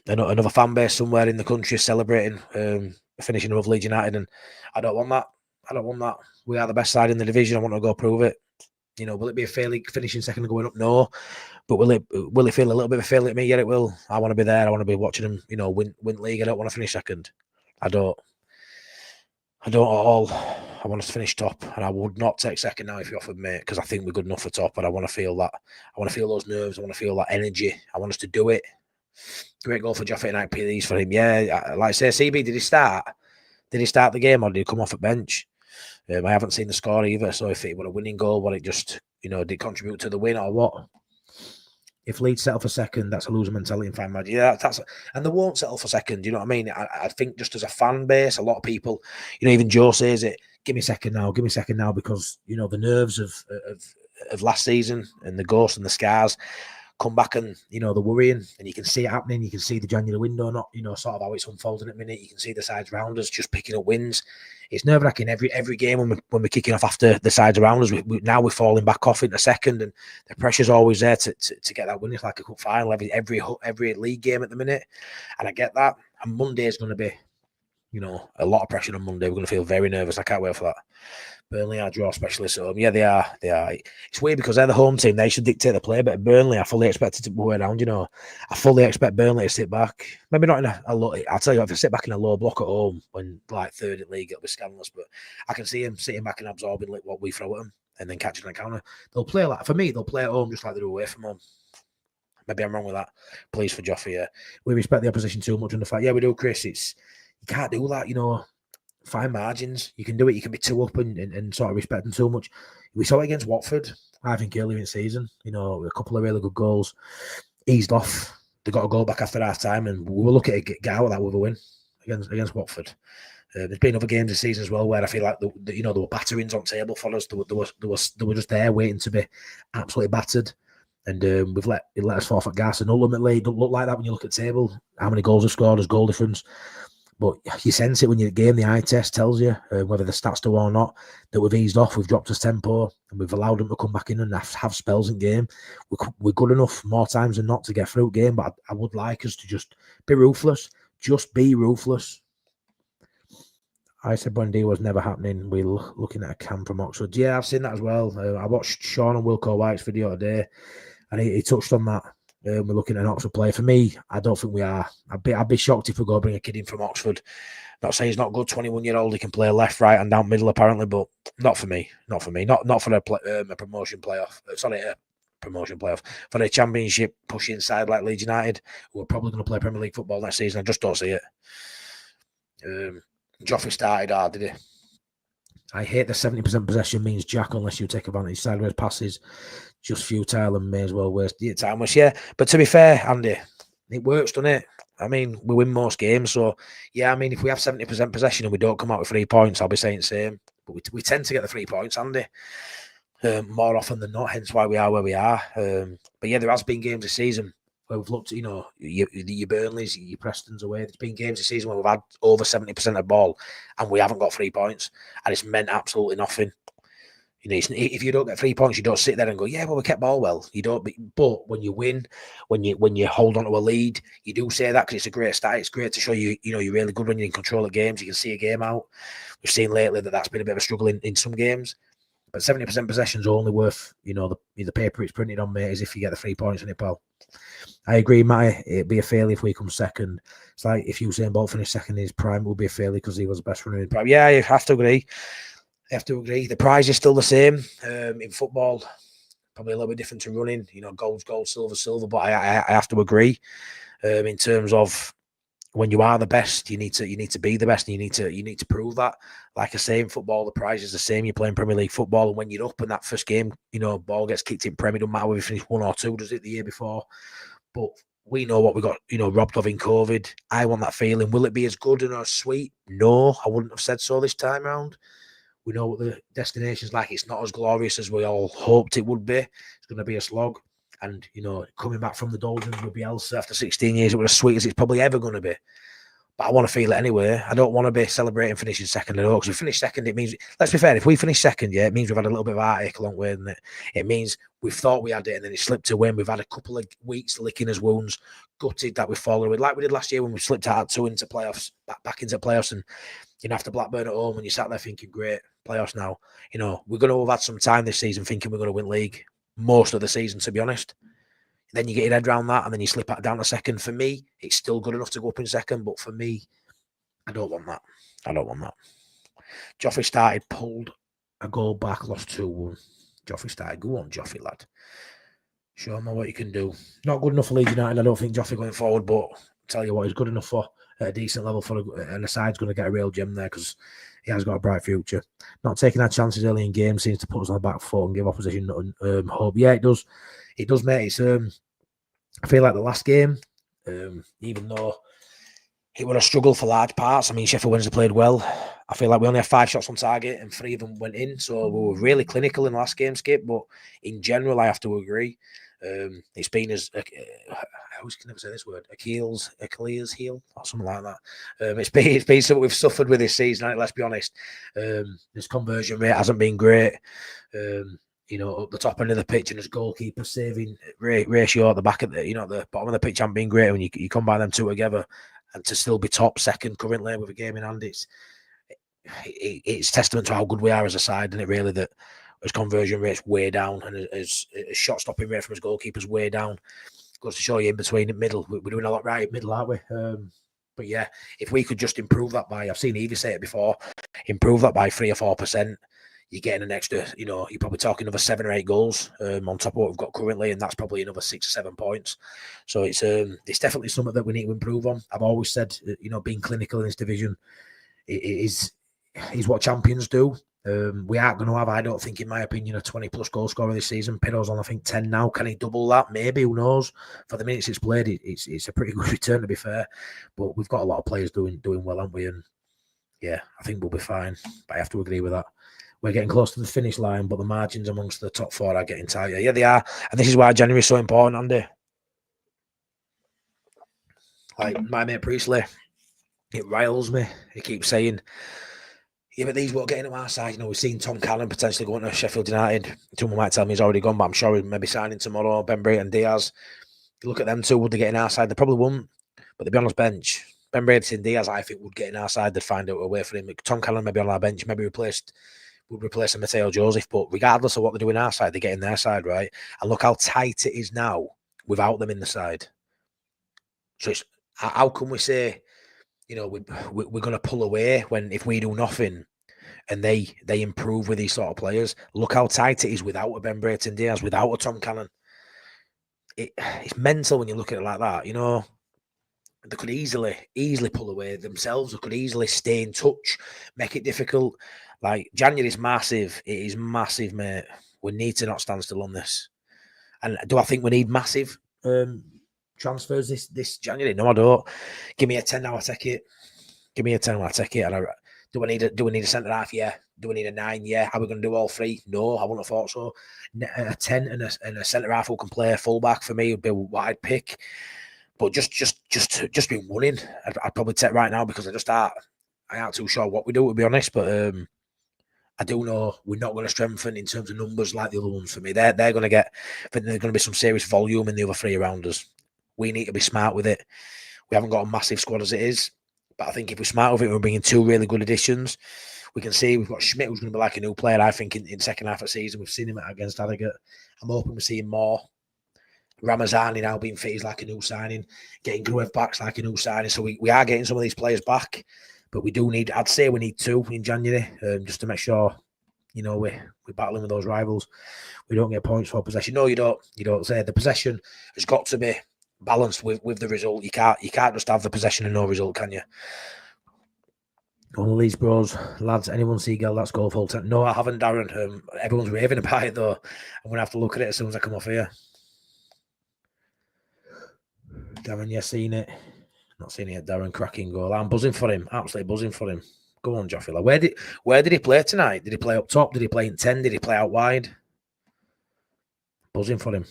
another fan base somewhere in the country is celebrating finishing above Leeds United, and I don't want that. We are the best side in the division. I want to go prove it. Will it be a failure finishing second and going up? No. But will it feel a little bit of a failure to me? Yeah, it will. I want to be there. I want to be watching them, win league. I don't want to finish second. I don't at all. I want us to finish top, and I would not take second now if you offered me, because I think we're good enough for top. But I want to feel that. I want to feel those nerves. I want to feel that energy. I want us to do it. Great goal for Jaffa Knight. Please for him. Yeah, like I say, CB, did he start? Did he start the game, or did he come off at bench? I haven't seen the score either. So if it were a winning goal, what it just did contribute to the win or what? If Leeds settle for second, that's a loser mentality and fan magic. Yeah, and they won't settle for second. You know what I mean? I think just as a fan base, a lot of people, even Joe says it. Give me second now, because the nerves of last season and the ghosts and the scars come back, and the worrying, and you can see it happening. You can see the January window, not sort of how it's unfolding at the minute. You can see the sides around us just picking up wins. It's nerve-wracking every game when we're kicking off after the sides around us. Now we're falling back off into second, and the pressure's always there to get that win. It's like a cup final every league game at the minute, and I get that. And Monday is going to be, a lot of pressure on Monday. We're going to feel very nervous. I can't wait for that. Burnley are draw specialists at home. Yeah, they are. It's weird because they're the home team. They should dictate the play, but Burnley, I fully expect it to go around. I fully expect Burnley to sit back. Maybe not in a low. I'll tell you, if they sit back in a low block at home when third in league, it'll be scandalous. But I can see them sitting back and absorbing what we throw at them and then catching a counter. They'll play for me. They'll play at home just like they do away from home. Maybe I'm wrong with that. Please for Joffrey. Yeah, we respect the opposition too much on the fact. Yeah, we do, Chris. You can't do that. Fine margins. You can do it. You can be too up and sort of respect them too much. We saw it against Watford, I think, earlier in the season. A couple of really good goals. Eased off. They got a goal back after half time, and we were looking to get out of that with a win against Watford. There's been other games this season as well where I feel like there were batterings on table for us. They were just there waiting to be absolutely battered. And we've let us fall at gas. And ultimately, it don't look like that when you look at the table. How many goals are scored, there's goal difference. But you sense it when you're at the game. The eye test tells you, whether the stats do or not, that we've eased off, we've dropped us tempo, and we've allowed them to come back in and have spells in game. We're good enough more times than not to get through game, but I would like us to just be ruthless. Just be ruthless. I said Bundy was never happening. We're looking at a cam from Oxford. Yeah, I've seen that as well. I watched Sean and Wilco White's video today, and he touched on that. We're looking at an Oxford player. For me, I don't think we are. I'd be shocked if we go bring a kid in from Oxford. Not saying he's not good. 21-year-old, he can play left, right, and down middle apparently, but not for me. Not for me. Not for a promotion playoff. A promotion playoff for a championship pushing side like Leeds United, who are probably going to play Premier League football next season. I just don't see it. Joffrey started hard, did he? I hate the 70% possession means jack unless you take advantage. Sideways passes, just futile and may as well waste your time. Yeah, but to be fair, Andy, it works, doesn't it? I mean, we win most games. So, yeah, I mean, if we have 70% possession and we don't come out with 3 points, I'll be saying the same. But we tend to get the 3 points, Andy, more often than not, hence why we are where we are. But, yeah, there has been games this season where we've looked at, your Burnleys, your Prestons away. There's been games this season where we've had over 70% of ball and we haven't got 3 points. And it's meant absolutely nothing. If you don't get 3 points, you don't sit there and go, yeah, well, we kept ball well. You don't. But when you win, when you hold on to a lead, you do say that because it's a great start. It's great to show you're really good when you're in control of games. You can see a game out. We've seen lately that's been a bit of a struggle in some games. But 70% possession is only worth, the paper it's printed on, mate, is if you get the 3 points in it, pal. I agree, Matty. It'd be a failure if we come second. It's like if Usain Bolt finished second in his prime, it would be a failure because he was the best runner in prime. Yeah, you have to agree. The prize is still the same in football. Probably a little bit different to running. Gold, silver. But I have to agree in terms of when you are the best, you need to be the best, and you need to prove that. Like I say, in football, the prize is the same. You're playing Premier League football, and when you're up in that first game, ball gets kicked in Premier. It doesn't matter whether you finish 1 or 2, does it, the year before? But we know what we got, robbed of in COVID. I want that feeling. Will it be as good and as sweet? No, I wouldn't have said so this time around. We know what the destination's like. It's not as glorious as we all hoped it would be. It's going to be a slog. And, coming back from the doldrums with Bielsa after 16 years, it was as sweet as it's probably ever going to be. But I want to feel it anyway. I don't want to be celebrating finishing second at all. Because if we finish second, it means, let's be fair, if we finish second, yeah, it means we've had a little bit of heartache along the way, isn't it? It means we've thought we had it and then it slipped away, and we've had a couple of weeks licking us wounds, gutted that we've fallen with, like we did last year when we slipped out 2 into playoffs, back into playoffs, and after Blackburn at home, when you sat there thinking, great, playoffs now. We're going to have had some time this season thinking we're going to win league most of the season, to be honest. Then you get your head around that, and then you slip down to second. For me, it's still good enough to go up in second, but for me, I don't want that. Joffrey started, pulled a goal back, lost 2-1. Joffrey started. Go on, Joffrey, lad. Show me what you can do. Not good enough for Leeds United. I don't think Joffrey going forward, but I'll tell you what, he's good enough for at a decent level and the side's going to get a real gem there because he has got a bright future. Not taking our chances early in games seems to put us on the back foot and give opposition hope. Yeah, it does. It does, mate. I feel like the last game, even though it was a struggle for large parts. I mean, Sheffield Wednesday played well. I feel like we only had 5 shots on target and 3 of them went in. So we were really clinical in the last game, Skip. But in general, I have to agree. It's been as I always can never say this word, Achilles heel or something like that. It's been something we've suffered with this season. Let's be honest. This conversion rate hasn't been great. Up the top end of the pitch and his goalkeeper saving ratio at the back of the bottom of the pitch hasn't been great. When you combine them two together, and to still be top second currently with a game in hand, it's testament to how good we are as a side, and it really that his conversion rate's way down and his shot stopping rate from his goalkeeper's way down. Goes to show you in between the middle, we're doing a lot right in middle, aren't we? But yeah, if we could just improve that by, I've seen Evie say it before, improve that by 3 or 4%. You're getting an extra, you're probably talking another 7 or 8 goals on top of what we've got currently, and that's probably another 6 or 7 points. So it's definitely something that we need to improve on. I've always said, being clinical in this division is what champions do. We aren't going to have, I don't think, in my opinion, a 20-plus goal scorer this season. Piro's on, I think, 10 now. Can he double that? Maybe, who knows? For the minutes it's played, it's a pretty good return, to be fair. But we've got a lot of players doing well, haven't we? And yeah, I think we'll be fine. But I have to agree with that. We're getting close to the finish line, but the margins amongst the top 4 are getting tighter. Yeah, they are. And this is why January is so important, Andy. Like my mate Priestley, it riles me. He keeps saying, yeah, but these won't get into our side. We've seen Tom Callan potentially going to Sheffield United. Someone might tell me he's already gone, but I'm sure he'll maybe signing tomorrow. Ben Brayton and Diaz. You look at them two, would they get in our side? They probably won't. But they'll be on his bench. Ben Brayton and Diaz, I think, would get in our side. They'd find out a way for him. Tom Callan maybe on our bench, maybe would replace Mateo Joseph, but regardless of what they do in our side, they get in their side, right? And look how tight it is now without them in the side. So it's, how can we say, we're going to pull away when if we do nothing and they improve with these sort of players? Look how tight it is without a Ben Brayton Diaz, without a Tom Callan. It's mental when you look at it like that. They could easily pull away themselves. They could easily stay in touch, make it difficult. Like, January is massive. It is massive, mate. We need to not stand still on this. And do I think we need massive transfers this January? No, I don't. Give me a 10 now, I take it. Give me a 10 now, I take it. And do we need a centre half? Yeah. Do we need a 9? Yeah. Are we going to do all 3? No, I wouldn't have thought so. A 10 and a centre half who can play a fullback for me would be what I'd pick. But just be running, I'd probably take right now, because I aren't too sure what we do, to be honest. But I do know we're not going to strengthen in terms of numbers like the other ones for me. They're going to get, I think there's going to be some serious volume in the other 3 around us. We need to be smart with it. We haven't got a massive squad as it is, but I think if we're smart with it, we're bringing 2 really good additions. We can see we've got Schmidt, who's going to be like a new player, I think, in second half of the season. We've seen him against Harrogate. I'm hoping we're seeing more. Ramazani now being fit is like a new signing. Getting Gruev back's like a new signing. So we are getting some of these players back. But we do need, I'd say we need 2 in January, just to make sure, we're battling with those rivals. We don't get points for possession. No, you don't. You don't say the possession has got to be balanced with the result. You can't just have the possession and no result, can you? One of Leeds bros, lads, anyone see Gel? That's goal full time. No, I haven't, Darren. Everyone's raving about it, though. I'm going to have to look at it as soon as I come off here. Darren, yeah, seen it. Not seen it yet, Darren. Cracking goal. I'm buzzing for him. Absolutely buzzing for him. Go on, Joffrey. Where did he play tonight? Did he play up top? Did he play in 10? Did he play out wide? Buzzing for him.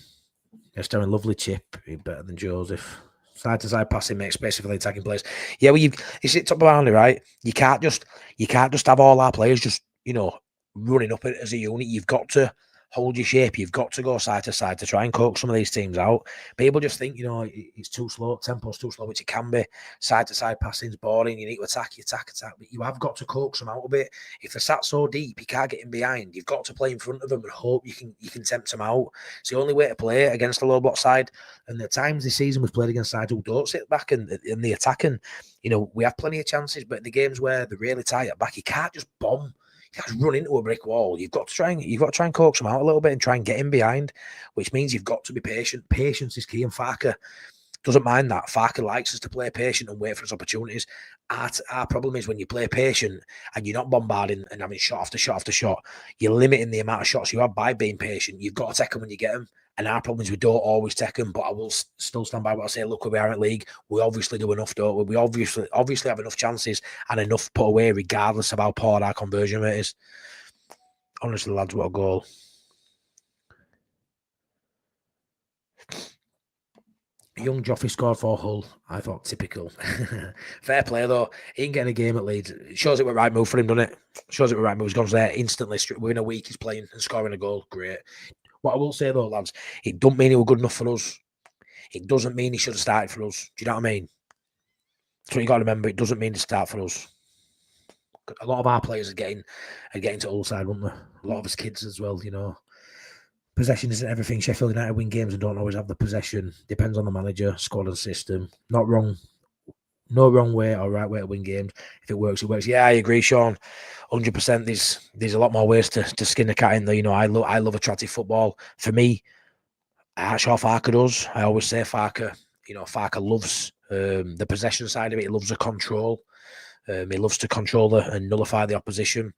Yes, Darren, lovely chip. He's better than Joseph. Side to side passing makes space for the attacking players. Yeah, well, you sit top behind it, right? You can't just have all our players just running up as a unit. You've got to hold your shape. You've got to go side to side to try and coax some of these teams out. People just think, it's too slow. Tempo's too slow, which it can be. Side to side passing's boring. You need to attack. But you have got to coax them out a bit. If they're sat so deep, you can't get in behind. You've got to play in front of them and hope you can tempt them out. It's the only way to play against the low block side. And the times this season we've played against sides who don't sit back and the attacking, we have plenty of chances. But in the games where they're really tight at back, you can't just bomb. You can't run into a brick wall. You've got to try and coax them out a little bit and try and get in behind, which means you've got to be patient. Patience is key, and Farker doesn't mind that. Farker likes us to play patient and wait for his opportunities. Our problem is when you play patient and you're not bombarding and having shot after shot after shot, you're limiting the amount of shots you have by being patient. You've got to take them when you get them. And our problem is we don't always take them, but I will still stand by what I say. Look, we are in league. We obviously do enough, don't we? We obviously have enough chances and enough put away, regardless of how poor our conversion rate is. Honestly, lads, what a goal. Young Joffrey scored for Hull. I thought typical. Fair play, though. He can get a game at Leeds. It shows it was the right move for him, doesn't it? Shows it was the right move. He's gone there instantly. Within a week, he's playing and scoring a goal. Great. What I will say, though, lads, it don't mean he was good enough for us. It doesn't mean he should have started for us. Do you know what I mean? So you got to remember, it doesn't mean to start for us. A lot of our players are getting to Hull side, won't they? A lot of us kids as well, you know. Possession isn't everything. Sheffield United win games and don't always have the possession. Depends on the manager, squad and system. Not wrong. No wrong way or right way to win games. If it works, it works. Yeah, I agree, Sean. 100%. There's a lot more ways to skin a cat in there. You know, I love attractive football. For me, I'm sure Farker does. I always say Farker. You know, Farker loves the possession side of it. He loves the control. He loves to control and nullify the opposition.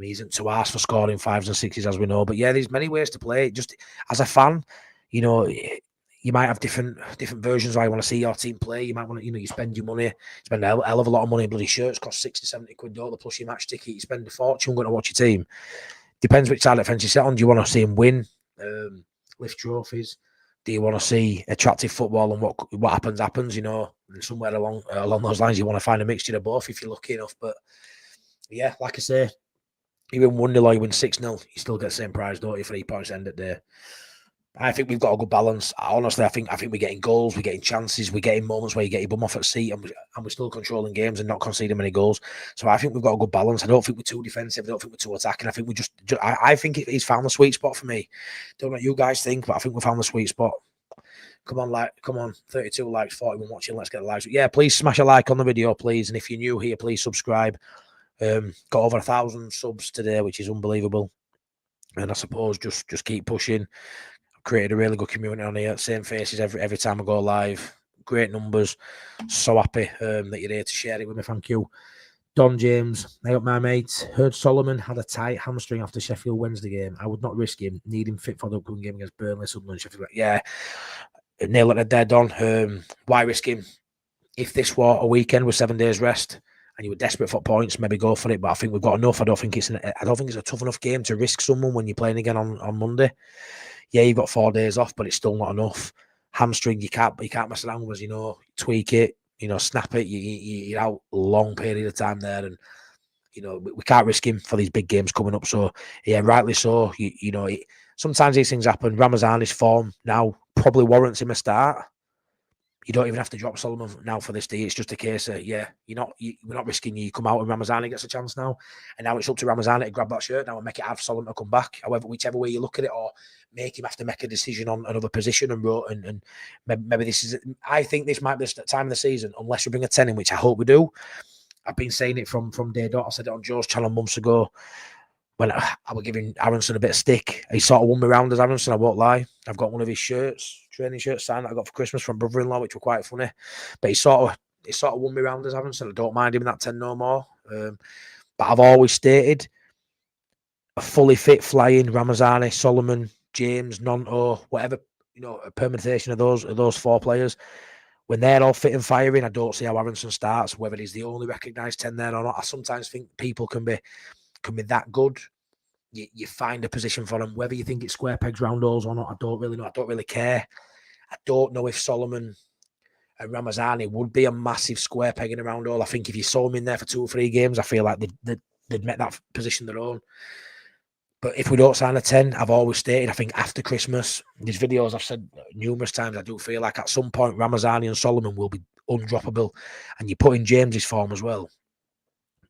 He isn't too asked for scoring 5s and 6s, as we know. But yeah, there's many ways to play. Just as a fan, you know, you might have different versions of how you want to see your team play. You might want to, you know, you spend your money, spend a hell of a lot of money. Bloody shirts cost 60, 70 quid, don't they? Plus your match ticket, you spend a fortune going to watch your team. Depends which side of the fence you sit on. Do you want to see him win, lift trophies? Do you want to see attractive football and what happens? You know, and somewhere along those lines, you want to find a mixture of both if you're lucky enough. But yeah, like I say, you win 1-0 or you win 6-0, you still get the same prize, don't you? 3 points end of the day. I think we've got a good balance. Honestly, I think we're getting goals, we're getting chances, we're getting moments where you get your bum off at seat, and we're still controlling games and not conceding many goals. So I think we've got a good balance. I don't think we're too defensive. I don't think we're too attacking. I think we I think he's found the sweet spot for me. Don't know what you guys think, but I think we found the sweet spot. Come on, 32 likes, 41 watching. Let's get the likes. Yeah, please smash a like on the video, please. And if you're new here, please subscribe. Got over 1,000 subs today, which is unbelievable. And I suppose just keep pushing. I've created a really good community on here. Same faces every time I go live. Great numbers. So happy that you're here to share it with me. Thank you. Don James, hey up my mates. Heard Solomon had a tight hamstring after Sheffield Wednesday game. I would not risk him. Need him fit for the upcoming game against Burnley, Sunderland, Sheffield. Yeah, nail it at dead on. Why risk him? If this were a weekend with 7 days rest and you were desperate for points, maybe go for it. But I think we've got enough. I don't think it's a tough enough game to risk someone when you're playing again on Monday. Yeah, you've got 4 days off, but it's still not enough. Hamstring, you can't mess around with, you know, tweak it, you know, snap it. You're out a long period of time there, and you know we can't risk him for these big games coming up. So yeah, rightly so. You know, sometimes these things happen. Ramazani's form now probably warrants him a start. You don't even have to drop Solomon now for this day. It's just a case of, we're not risking you come out and Ramazani gets a chance now. And now it's up to Ramazani to grab that shirt now and make it have Solomon to come back. However, whichever way you look at it, or make him have to make a decision on another position and maybe this is, I think this might be the time of the season, unless we bring a 10 in, which I hope we do. I've been saying it from day dot. I said it on Joe's channel months ago when I was giving Aronson a bit of stick. He sort of won me round as Aronson, I won't lie. I've got one of his training shirts signed that I got for Christmas from brother-in-law, which were quite funny. But he sort of won me round as Aronson. I don't mind him in that 10 no more. But I've always stated a fully fit flying Ramazani, Solomon, James, Nonto, whatever, you know, a permutation of those 4 players. When they're all fit and firing, I don't see how Aronson starts, whether he's the only recognised 10 there or not. I sometimes think people can be that good. You find a position for them, whether you think it's square pegs, round holes or not. I don't really know. I don't really care. I don't know if Solomon and Ramazani would be a massive square peg in a round hole. I think if you saw them in there for 2 or 3 games, I feel like they'd make that position their own. But if we don't sign a 10, I've always stated, I think after Christmas, these videos I've said numerous times, I do feel like at some point Ramazani and Solomon will be undroppable. And you put in James's form as well.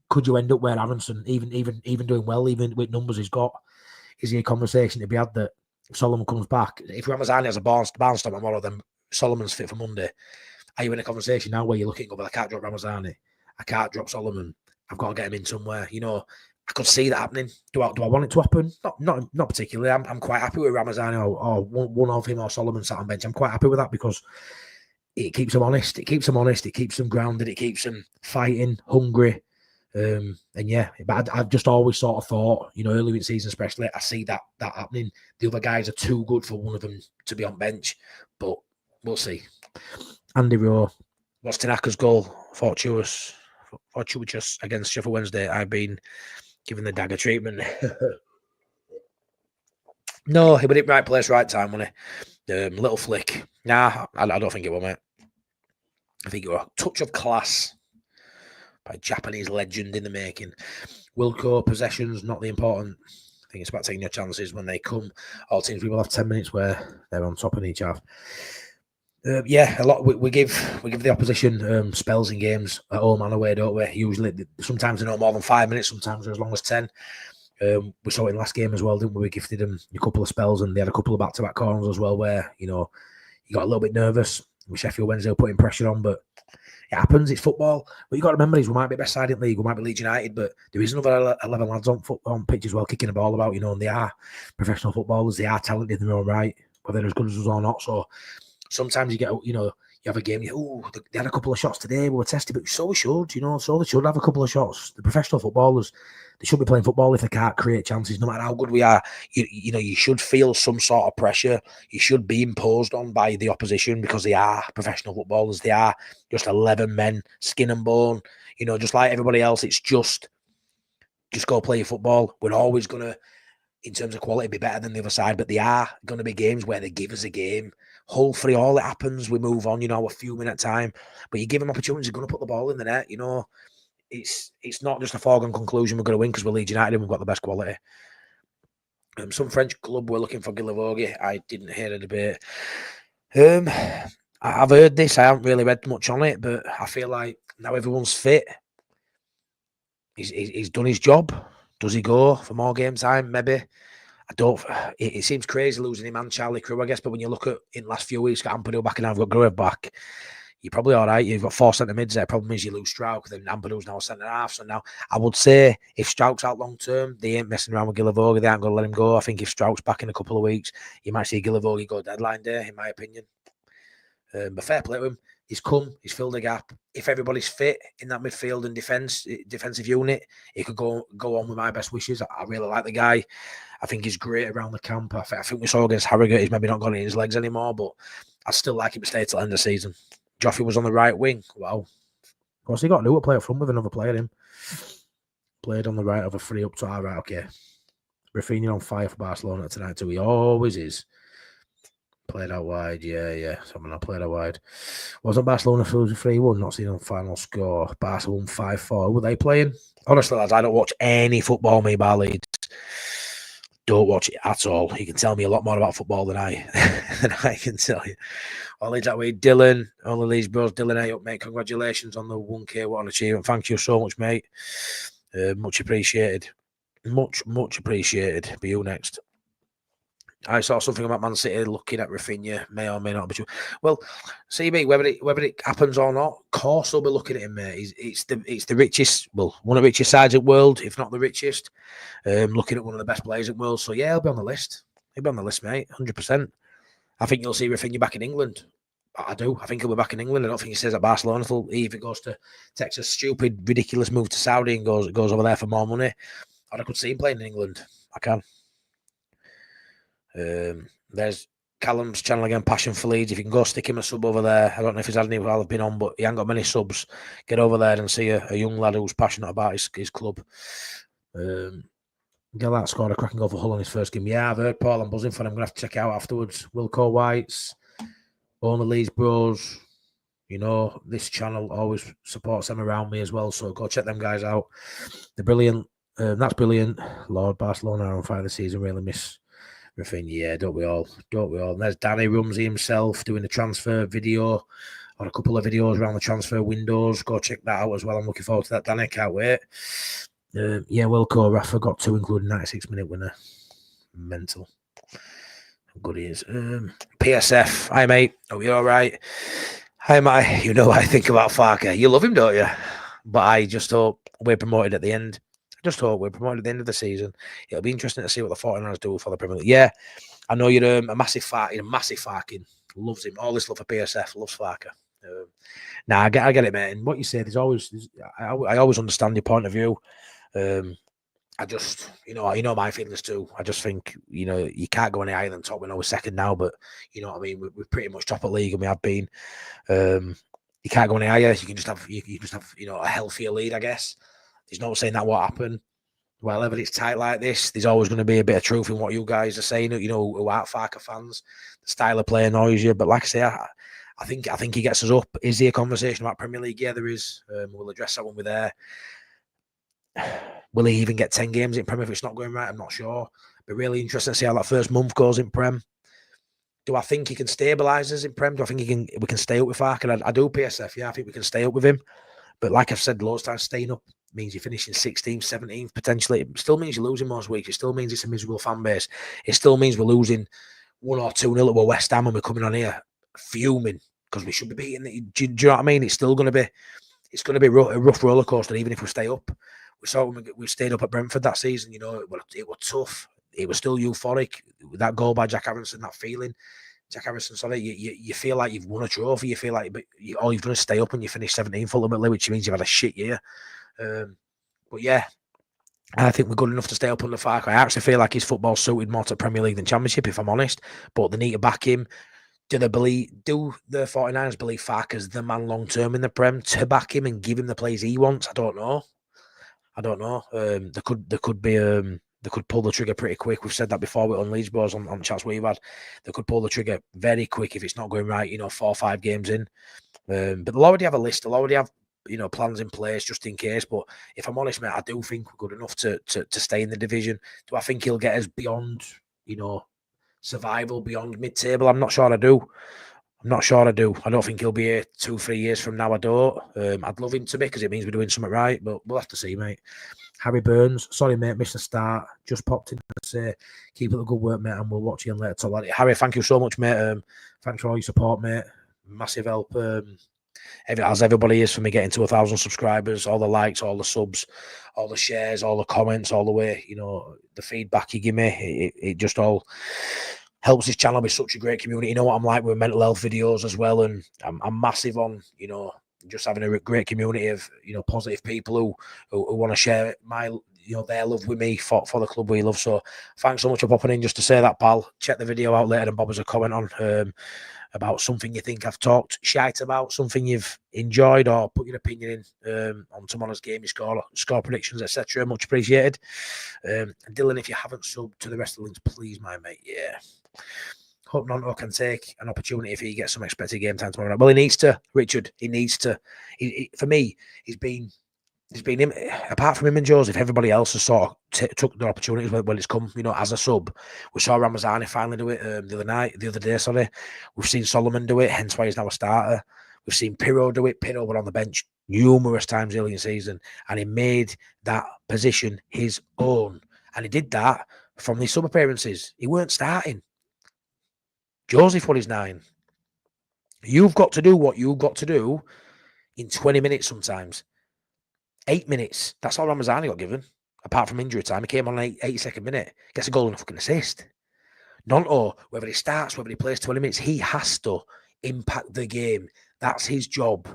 Could you end up where Aronson, even doing well, even with numbers he's got, is he a conversation to be had that if Solomon comes back, if Ramazani has a barnstorm tomorrow, then Solomon's fit for Monday. Are you in a conversation now where you're looking over, I can't drop Ramazani, I can't drop Solomon, I've got to get him in somewhere? You know, I could see that happening. Do I want it to happen? Not particularly. I'm quite happy with Ramazani or one of him or Solomon sat on bench. I'm quite happy with that because it keeps them honest. It keeps them grounded. It keeps them fighting, hungry. And yeah, but I've just always sort of thought, you know, early in the season especially, I see that happening. The other guys are too good for one of them to be on bench, but we'll see. Andy Rowe, what's Tanaka's goal? Fortuitous against Sheffield Wednesday. I've been given the dagger treatment. No, he was in right place, right time, wasn't he? Little flick. Nah, I don't think it was, mate. I think it was a touch of class by Japanese legend in the making. Wilco, possessions, not the important. I think it's about taking your chances when they come. All teams, we will have 10 minutes where they're on top of each other. Yeah, a lot. We give the opposition spells in games at home and away, don't we? Usually, sometimes they're not more than 5 minutes. Sometimes they're as long as 10. We saw it in last game as well, didn't we? We gifted them a couple of spells, and they had a couple of back-to-back corners as well, where you know you got a little bit nervous with Sheffield Wednesday putting pressure on, but it happens. It's football. What you got to remember is we might be best side in the league, we might be Leeds United, but there is another 11 lads on pitch as well, kicking the ball about. You know, and they are professional footballers. They are talented in their own right, whether they're as good as us or not. So sometimes you get, you know, you have a game, they had a couple of shots today, we were tested, but so we should, you know, so they should have a couple of shots. The professional footballers, they should be playing football if they can't create chances, no matter how good we are. You know, you should feel some sort of pressure. You should be imposed on by the opposition because they are professional footballers. They are just 11 men, skin and bone. You know, just like everybody else, it's just go play your football. We're always going to, in terms of quality, be better than the other side, but there are going to be games where they give us a game. Hull 3, all it happens, we move on, you know, a few minute time, but you give them opportunities, you're going to put the ball in the net, you know. It's not just a foregone conclusion we're going to win because we're Leeds United and we've got the best quality. Some French club were looking for Guilavogui. I didn't hear the debate. I've heard this, I haven't really read much on it, but I feel like now everyone's fit. He's done his job. Does he go for more game time? Maybe. I don't. It seems crazy losing him and Charlie Crew, I guess. But when you look at in the last few weeks, got Ampadu back and I've got Gruev back. You're probably all right. You've got 4 centre mids there. Problem is you lose Strauch, then Ampadu's now a centre half. So now I would say if Strauch's out long term, they ain't messing around with Guilavogui. They aren't going to let him go. I think if Strauch's back in a couple of weeks, you might see Guilavogui go deadline day, in my opinion. But fair play to him. He's come, he's filled a gap. If everybody's fit in that midfield and defensive unit, he could go on with my best wishes. I really like the guy. I think he's great around the camp. I think we saw against Harrogate, he's maybe not got it in his legs anymore, but I still like him to stay till the end of the season. Joffrey was on the right wing. Wow. What's he got to do? Play up front with another player in. Played on the right of a free up to our right. Okay. Rafinha on fire for Barcelona tonight too. He always is. Played out wide, yeah. Someone played out wide. Wasn't Barcelona 3-1? Not seen on final score. Barcelona 5-4. Who were they playing? Honestly, lads, I don't watch any football, me, bar Leeds. Don't watch it at all. You can tell me a lot more about football than I can tell you. I'll leave that way. Dylan, all of these bros. Dylan, hey up, mate. Congratulations on the 1K. What an achievement. Thank you so much, mate. Much appreciated. Much appreciated. Be you next. I saw something about Man City looking at Rafinha, may or may not be true. Well, CB, whether it happens or not, of course they'll be looking at him, mate. It's the richest, well, one of the richest sides in the world, if not the richest. Looking at one of the best players in the world. So yeah, he'll be on the list. He'll be on the list, mate, 100%. I think you'll see Rafinha back in England. I do. I think he'll be back in England. I don't think he stays at Barcelona until he either goes to takes a stupid, ridiculous move to Saudi and goes over there for more money. Or I could see him playing in England. I can. There's Callum's channel again, Passion for Leeds. If you can go stick him a sub over there. I don't know if he's had any while I've been on, but he ain't got many subs. Get over there and see a young lad who's passionate about his club. Gellert scored a cracking goal for Hull on his first game. Yeah, I've heard, Paul. I'm buzzing for him. I'm going to have to check it out afterwards. Wilco Whites, Only Leeds Bros. You know, this channel always supports them around me as well, so go check them guys out. They're brilliant. That's brilliant. Lord, Barcelona are on fire this season. Really miss Rafinha, yeah, don't we all? And there's Danny Rumsey himself doing a transfer video or a couple of videos around the transfer windows. Go check that out as well. I'm looking forward to that, Danny. Can't wait. Yeah, Wilco, Rafa got 2, including 96-minute winner. Mental. How good he is. PSF, hi, mate. Are you all right? Hi, mate. You know what I think about Farker. You love him, don't you? But I just hope we're promoted at the end. Just hope we're promoted at the end of the season. It'll be interesting to see what the 49ers do for the Premier League. Yeah, I know you're a massive Farkin. Loves him. All this love for PSF. Loves Farker. I get it, mate. And what you say, I always understand your point of view. I just, you know my feelings too. I just think, you can't go any higher than top. We know we're second now, but you know what I mean. We're pretty much top of league, and we have been. You can't go any higher. You can just have, a healthier lead, I guess. There's no saying that won't happen. Whenever it's tight like this, there's always going to be a bit of truth in what you guys are saying. Who aren't Farker fans, the style of play annoys you. But like I say, I think he gets us up. Is there a conversation about Premier League? Yeah, there is. We'll address that when we're there. Will he even get 10 games in Prem if it's not going right? I'm not sure. But really interesting to see how that first month goes in Prem. Do I think he can stabilise us in Prem? Do I think we can stay up with Farker? I do, PSF. Yeah, I think we can stay up with him. But like I've said loads of times, staying up means you're finishing 16th, 17th, potentially. It still means you're losing most weeks. It still means it's a miserable fan base. It still means we're losing 1 or 2-0 at West Ham and we're coming on here fuming because we should be beating it. Do you know what I mean? It's still going to be a rough roller coaster, even if we stay up. We saw when we stayed up at Brentford that season, it was tough. It was still euphoric. That goal by Jack Harrison, that feeling. Jack Harrison, sorry, you feel like you've won a trophy. You feel like, but all you've done is stay up and you finish 17th ultimately, which means you've had a shit year. But yeah, I think we're good enough to stay up under Farker. I actually feel like his football suited more to Premier League than Championship, if I'm honest. But they need to back him. Do the 49ers believe Farker's the man long term in the Prem to back him and give him the plays he wants? I don't know. They could pull the trigger pretty quick. We've said that before with Unleashed Boys on chats we've had. They could pull the trigger very quick if it's not going right, 4 or 5 games in. But they'll already have a list. They'll already have, plans in place just in case. But if I'm honest, mate, I do think we're good enough to stay in the division. Do I think he'll get us beyond, survival, beyond mid-table? I'm not sure I do. I don't think he'll be here 2-3 years from now. I don't. I'd love him to be because it means we're doing something right, but we'll have to see, mate. Harry Burns, sorry, mate, missed the start. Just popped in to say, keep up the good work, mate, and we'll watch you later. Harry, thank you so much, mate. Thanks for all your support, mate. Massive help. As everybody is for me getting to 1,000 subscribers, all the likes, all the subs, all the shares, all the comments, all the way, the feedback you give me, it just all helps this channel be such a great community. You know what I'm like with mental health videos as well, and I'm massive on, just having a great community of, positive people who want to share their love with me for the club we love. So thanks so much for popping in just to say that, pal. Check the video out later and bob us a comment on about something you think I've talked shite about, something you've enjoyed, or put your opinion in on tomorrow's game, your score predictions, etc. Much appreciated. And Dylan, if you haven't subbed to the rest of the links, please, my mate. Yeah. Hope Nonto can take an opportunity if he gets some expected game time tomorrow night. Well, he needs to, Richard. He needs to. For me, he's been him. Apart from him and Joseph, everybody else has sort of took the opportunities when it's come. As a sub, we saw Ramazani finally do it the other day. Sorry, we've seen Solomon do it. Hence why he's now a starter. We've seen Pirro do it. Pirro were on the bench numerous times early in the season, and he made that position his own. And he did that from these sub appearances. He weren't starting. Joseph won his 9. You've got to do what you've got to do in 20 minutes sometimes. 8 minutes. That's all Ramazani got given. Apart from injury time, he came on an 82nd minute. Gets a goal and a fucking assist. Nonto, whether he starts, whether he plays 20 minutes, he has to impact the game. That's his job.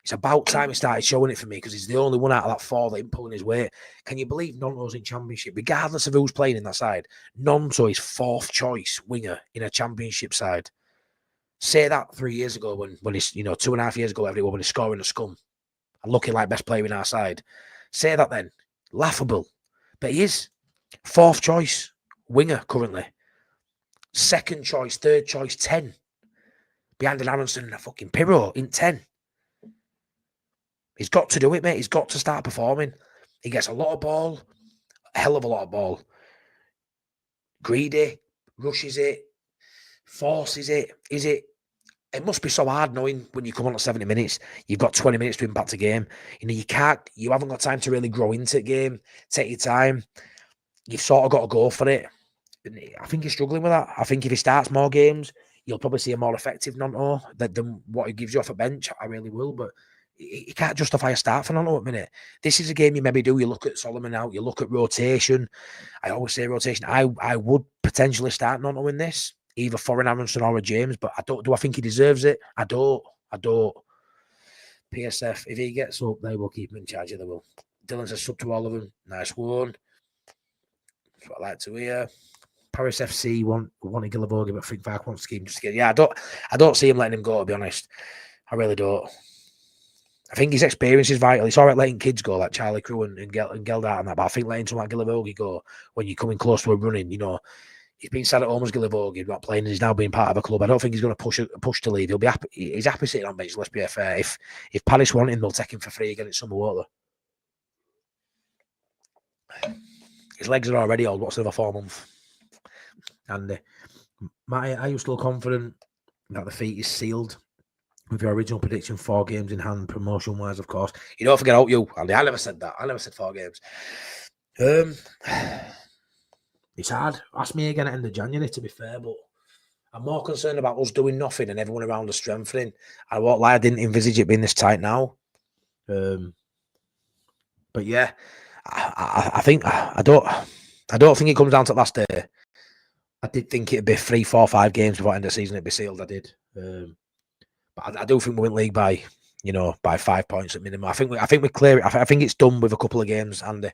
It's about time he started showing it for me because he's the only one out of that 4 that ain't pulling his weight. Can you believe Nonto's in Championship? Regardless of who's playing in that side, Nonto is 4th choice winger in a Championship side. Say that 3 years ago when he's, 2.5 years ago, when he's scoring a scum and looking like best player in our side. Say that then. Laughable. But he is 4th choice winger currently. 2nd choice, 3rd choice, 10. Behind an Aronson and a fucking Pirro in 10. He's got to do it, mate. He's got to start performing. He gets a lot of ball, a hell of a lot of ball. Greedy, rushes it, forces it. It must be so hard knowing when you come on at 70 minutes, you've got 20 minutes to impact a game. You haven't got time to really grow into the game. Take your time. You've sort of got to go for it. I think he's struggling with that. I think if he starts more games, you'll probably see a more effective Nonto than what he gives you off a bench. I really will, but you can't justify a start for Nonto at the minute. This is a game you maybe do. You look at Solomon out. You look at rotation. I always say rotation. I would potentially start Nonto in this, either for an Aronson or a James, but I don't. Do I think he deserves it? I don't. I don't. PSF, if he gets up, they will keep him in charge. They will. Dylan's a sub to all of them. Nice one. That's what I like to hear. Paris FC wanted Gilavogi, but Frank Vark wants to keep him just to get. Yeah, I don't see him letting him go, to be honest. I really don't. I think his experience is vital. It's all right letting kids go like Charlie Crew and Geldart and that, but I think letting someone like Gilavogi go when you're coming close to a running, he's been sad at home as Gilavogi, not playing, and he's now being part of a club. I don't think he's going to push to leave. He'll be happy. He's happy sitting on bench. Let's be fair. If Palace want him, they'll take him for free again in summer, won't they? His legs are already old. What's another 4 months? And Matty, are you still confident that the feat is sealed with your original prediction? 4 games in hand, promotion wise, of course. You don't forget out you, Andy. I never said that. I never said 4 games. It's hard. Ask me again at the end of January, to be fair, but I'm more concerned about us doing nothing and everyone around us strengthening. I won't lie, I didn't envisage it being this tight now. But yeah, I think I don't think it comes down to last day. I did think it'd be 3, 4, 5 games before the end of the season it'd be sealed. I did. But I do think we win league by 5 points at minimum. I think we clear it. I think it's done with a couple of games, Andy.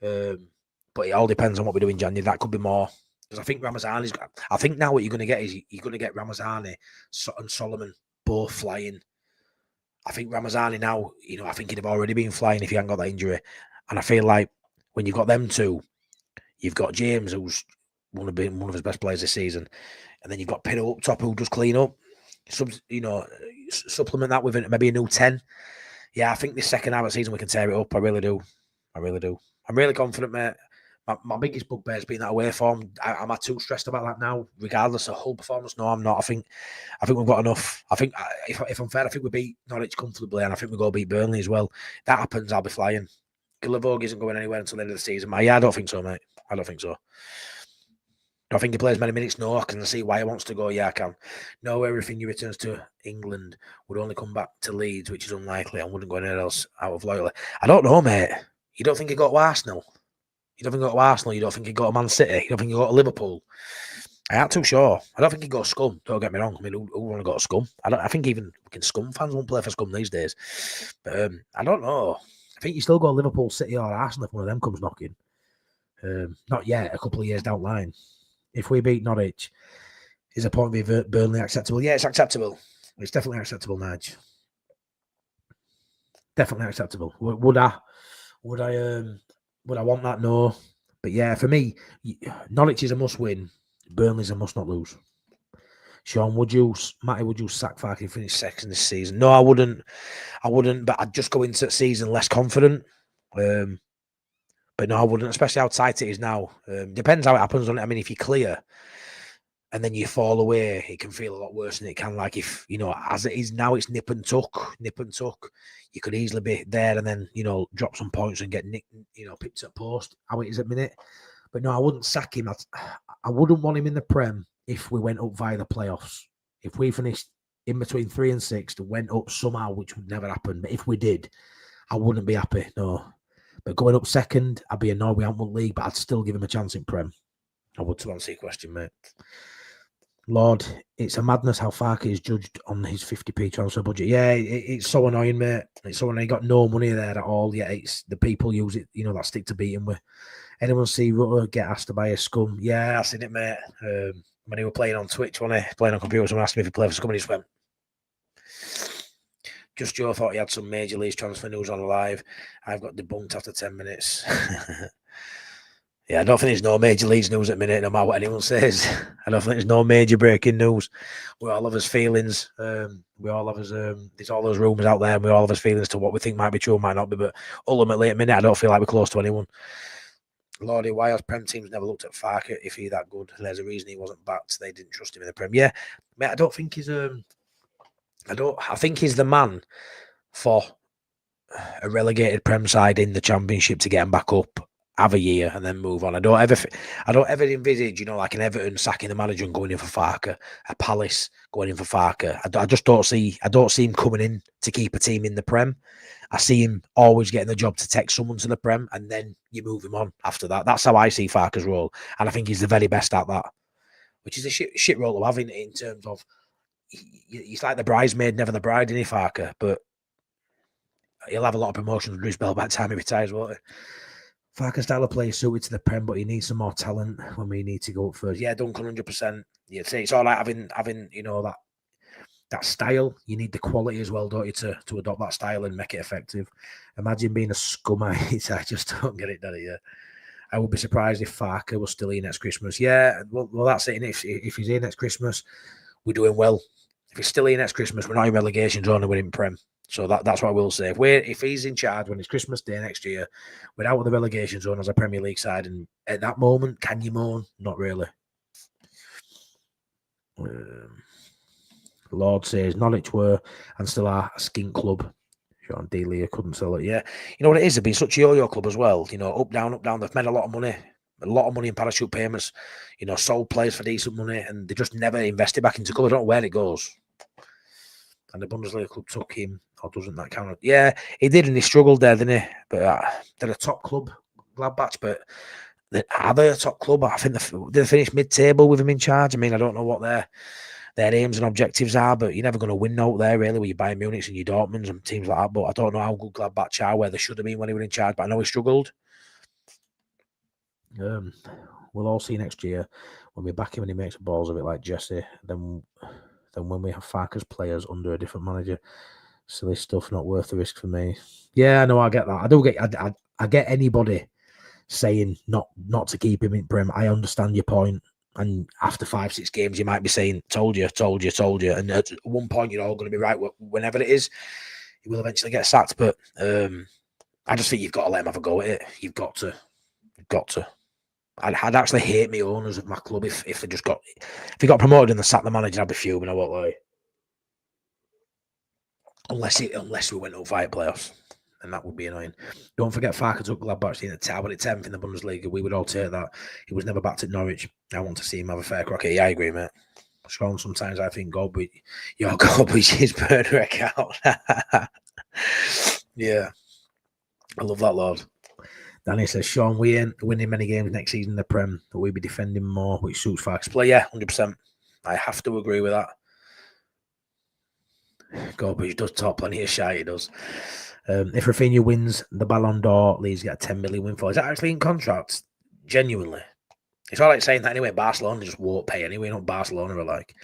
But it all depends on what we do in January. That could be more. Because I think Ramazani's. I think now what you're going to get is you're going to get Ramazani and Solomon both flying. I think Ramazani now, I think he'd have already been flying if he hadn't got that injury. And I feel like when you've got them two, you've got James, who's one of his best players this season, and then you've got Pinto up top who does clean up. Supplement that with maybe a new 10. Yeah, I think this second half of the season we can tear it up. I really do. I'm really confident, mate. My biggest bugbear has been that away form. Am I too stressed about that now? Regardless of whole performance, no, I'm not. I think we've got enough. I think if I'm fair, I think we beat Norwich comfortably, and I think we go beat Burnley as well. That happens, I'll be flying. Gilavogi isn't going anywhere until the end of the season. Yeah, I don't think so, mate. I don't think so. Do I think he plays many minutes? No. I can see why he wants to go. Yeah, I can. No, everything he returns to England would only come back to Leeds, which is unlikely, and wouldn't go anywhere else out of loyalty. I don't know, mate. You don't think he got to Arsenal? You don't think he got to Arsenal? You don't think he got to Man City? You don't think he got to Liverpool? I ain't too sure. I don't think he got Scum. Don't get me wrong. I mean, who want to go to Scum? I think even Scum fans won't play for Scum these days. But I don't know. I think you still got Liverpool, City, or Arsenal if one of them comes knocking. Not yet. A couple of years down the line. If we beat Norwich, is a point with Burnley acceptable? Yeah, it's acceptable. It's definitely acceptable, Nige. Definitely acceptable. Would I want that? No. But yeah, for me, Norwich is a must win. Burnley's a must not lose. Sean, would you sack Farke and finish second this season? No, I wouldn't. But I'd just go into the season less confident. But no, I wouldn't, especially how tight it is now. Depends how it happens on it. I mean, if you clear and then you fall away, it can feel a lot worse than it can. Like if, as it is now, it's nip and tuck. You could easily be there and then, drop some points and get picked at post, how it is at minute. But no, I wouldn't sack him. I wouldn't want him in the Prem if we went up via the playoffs. If we finished in between 3 and 6, went up somehow, which would never happen. But if we did, I wouldn't be happy, no. But going up second, I'd be annoyed we haven't won league, but I'd still give him a chance in Prem. I would, to answer your question, mate. Lord, it's a madness how Farke is judged on his 50p transfer budget. Yeah, it's so annoying, mate. It's so annoying. He got no money there at all. Yeah, it's the people use it, that stick to beat him with. Anyone see Rutter get asked to buy a Scum? Yeah, I've seen it, mate. When he was playing on Twitch, wasn't he? Playing on computer, someone asked me if he played for Scum and he just went. Just Joe thought he had some major league transfer news on live. I've got debunked after 10 minutes. Yeah, I don't think there's no major leagues news at the minute, no matter what anyone says. I don't think there's no major breaking news. We all have his feelings. We all have his, there's all those rumours out there, and we all have his feelings to what we think might be true, might not be. But ultimately, at the minute, I don't feel like we're close to anyone. Lordy, why has Prem teams never looked at Farke if he's that good? There's a reason he wasn't backed. They didn't trust him in the Prem. Yeah, mate, I don't think he's I think he's the man for a relegated Prem side in the Championship to get him back up, have a year, and then move on. I don't ever envisage, like an Everton sacking the manager and going in for Farke, a Palace going in for Farke. I just don't see him coming in to keep a team in the Prem. I see him always getting the job to take someone to the Prem, and then you move him on after that. That's how I see Farke's role, and I think he's the very best at that, which is a shit role to have in terms of he's like the bridesmaid, never the bride, isn't he, Farker? But he'll have a lot of promotions under his belt by the time he retires, won't he? Farker's style of play is suited to the Prem, but he needs some more talent when we need to go up first. Yeah, Duncan, 100%. You'd say it's all right having that style. You need the quality as well, don't you, to adopt that style and make it effective. Imagine being a scummite. I just don't get it, Daddy. Yeah. I would be surprised if Farker was still here next Christmas. Yeah, well that's it. If he's here next Christmas, we're doing well. If he's still here next Christmas, we're not in relegation zone and we're in Prem. So that's what I will say. If he's in charge when it's Christmas Day next year, we're out of the relegation zone as a Premier League side. And at that moment, can you moan? Not really. Lord says Norwich were and still are a skink club. John Delia couldn't sell it. Yeah. You know what it is? They've been such a yo-yo club as well. Up, down. They've made a lot of money in parachute payments, sold players for decent money, and they just never invested back into club. I don't know where it goes. And the Bundesliga club took him, or doesn't that count? Yeah, he did, and he struggled there, didn't he? But they're a top club, Gladbach, but are they a top club? I think they finished mid-table with him in charge. I mean, I don't know what their aims and objectives are, but you're never going to win out there, really, with your Bayern Munich and your Dortmunds and teams like that. But I don't know how good Gladbach are, where they should have been when he was in charge, but I know he struggled. We'll all see next year when we back him and he makes balls of it like Jesse. Then when we have Farker's players under a different manager, silly stuff, not worth the risk for me. Yeah, no, I get that. I get anybody saying not to keep him in Prem. I understand your point. And after 5-6 games, you might be saying, told you. And at one point, you're all going to be right. Whenever it is, he will eventually get sacked. But I just think you've got to let him have a go at it. You've got to. I'd actually hate me owners of my club if they just if he got promoted and they sacked the manager, I'd be fuming. I won't lie. Unless we went up via playoffs, and that would be annoying. Don't forget Farker took Gladbach in the tower at 10th in the Bundesliga. We would all take that. He was never backed at Norwich. I want to see him have a fair crack at it. Yeah, I agree, mate. Sean, sometimes I think your Goldbridge is burner account. Yeah. I love that, Lord. Danny says, Sean, we ain't winning many games next season in the Prem, but we'll be defending more, which suits Farker's play. Yeah, 100%. I have to agree with that. Goldbridge does talk plenty of shite, he does. If Rafinha wins the Ballon d'Or, Leeds get a 10 million windfall. Is that actually in contract? Genuinely. It's all right saying that anyway. Barcelona just won't pay anyway. Not Barcelona are like.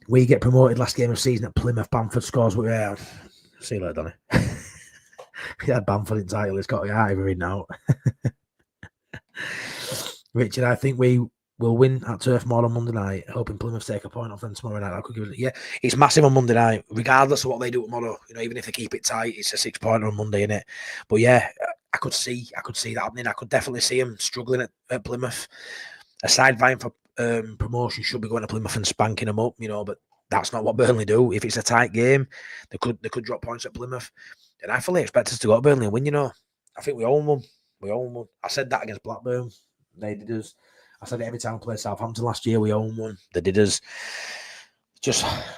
We get promoted last game of season at Plymouth. Bamford scores. Yeah. See you later, Donny. We had Bamford in title. It's got to be either in now. Richard, I think we will win at Turf Moor on Monday night, hoping Plymouth take a point off them tomorrow night. Yeah, it's massive on Monday night, regardless of what they do tomorrow. Even if they keep it tight, it's a 6-pointer on Monday, innit? But yeah, I could see that happening. I could definitely see them struggling at Plymouth. A side vying for promotion should be going to Plymouth and spanking them up, but that's not what Burnley do. If it's a tight game, they could drop points at Plymouth. And I fully expect us to go to Burnley and win, I think we own one. I said that against Blackburn. They did us. I said it every time we played Southampton last year. We own one. They did us.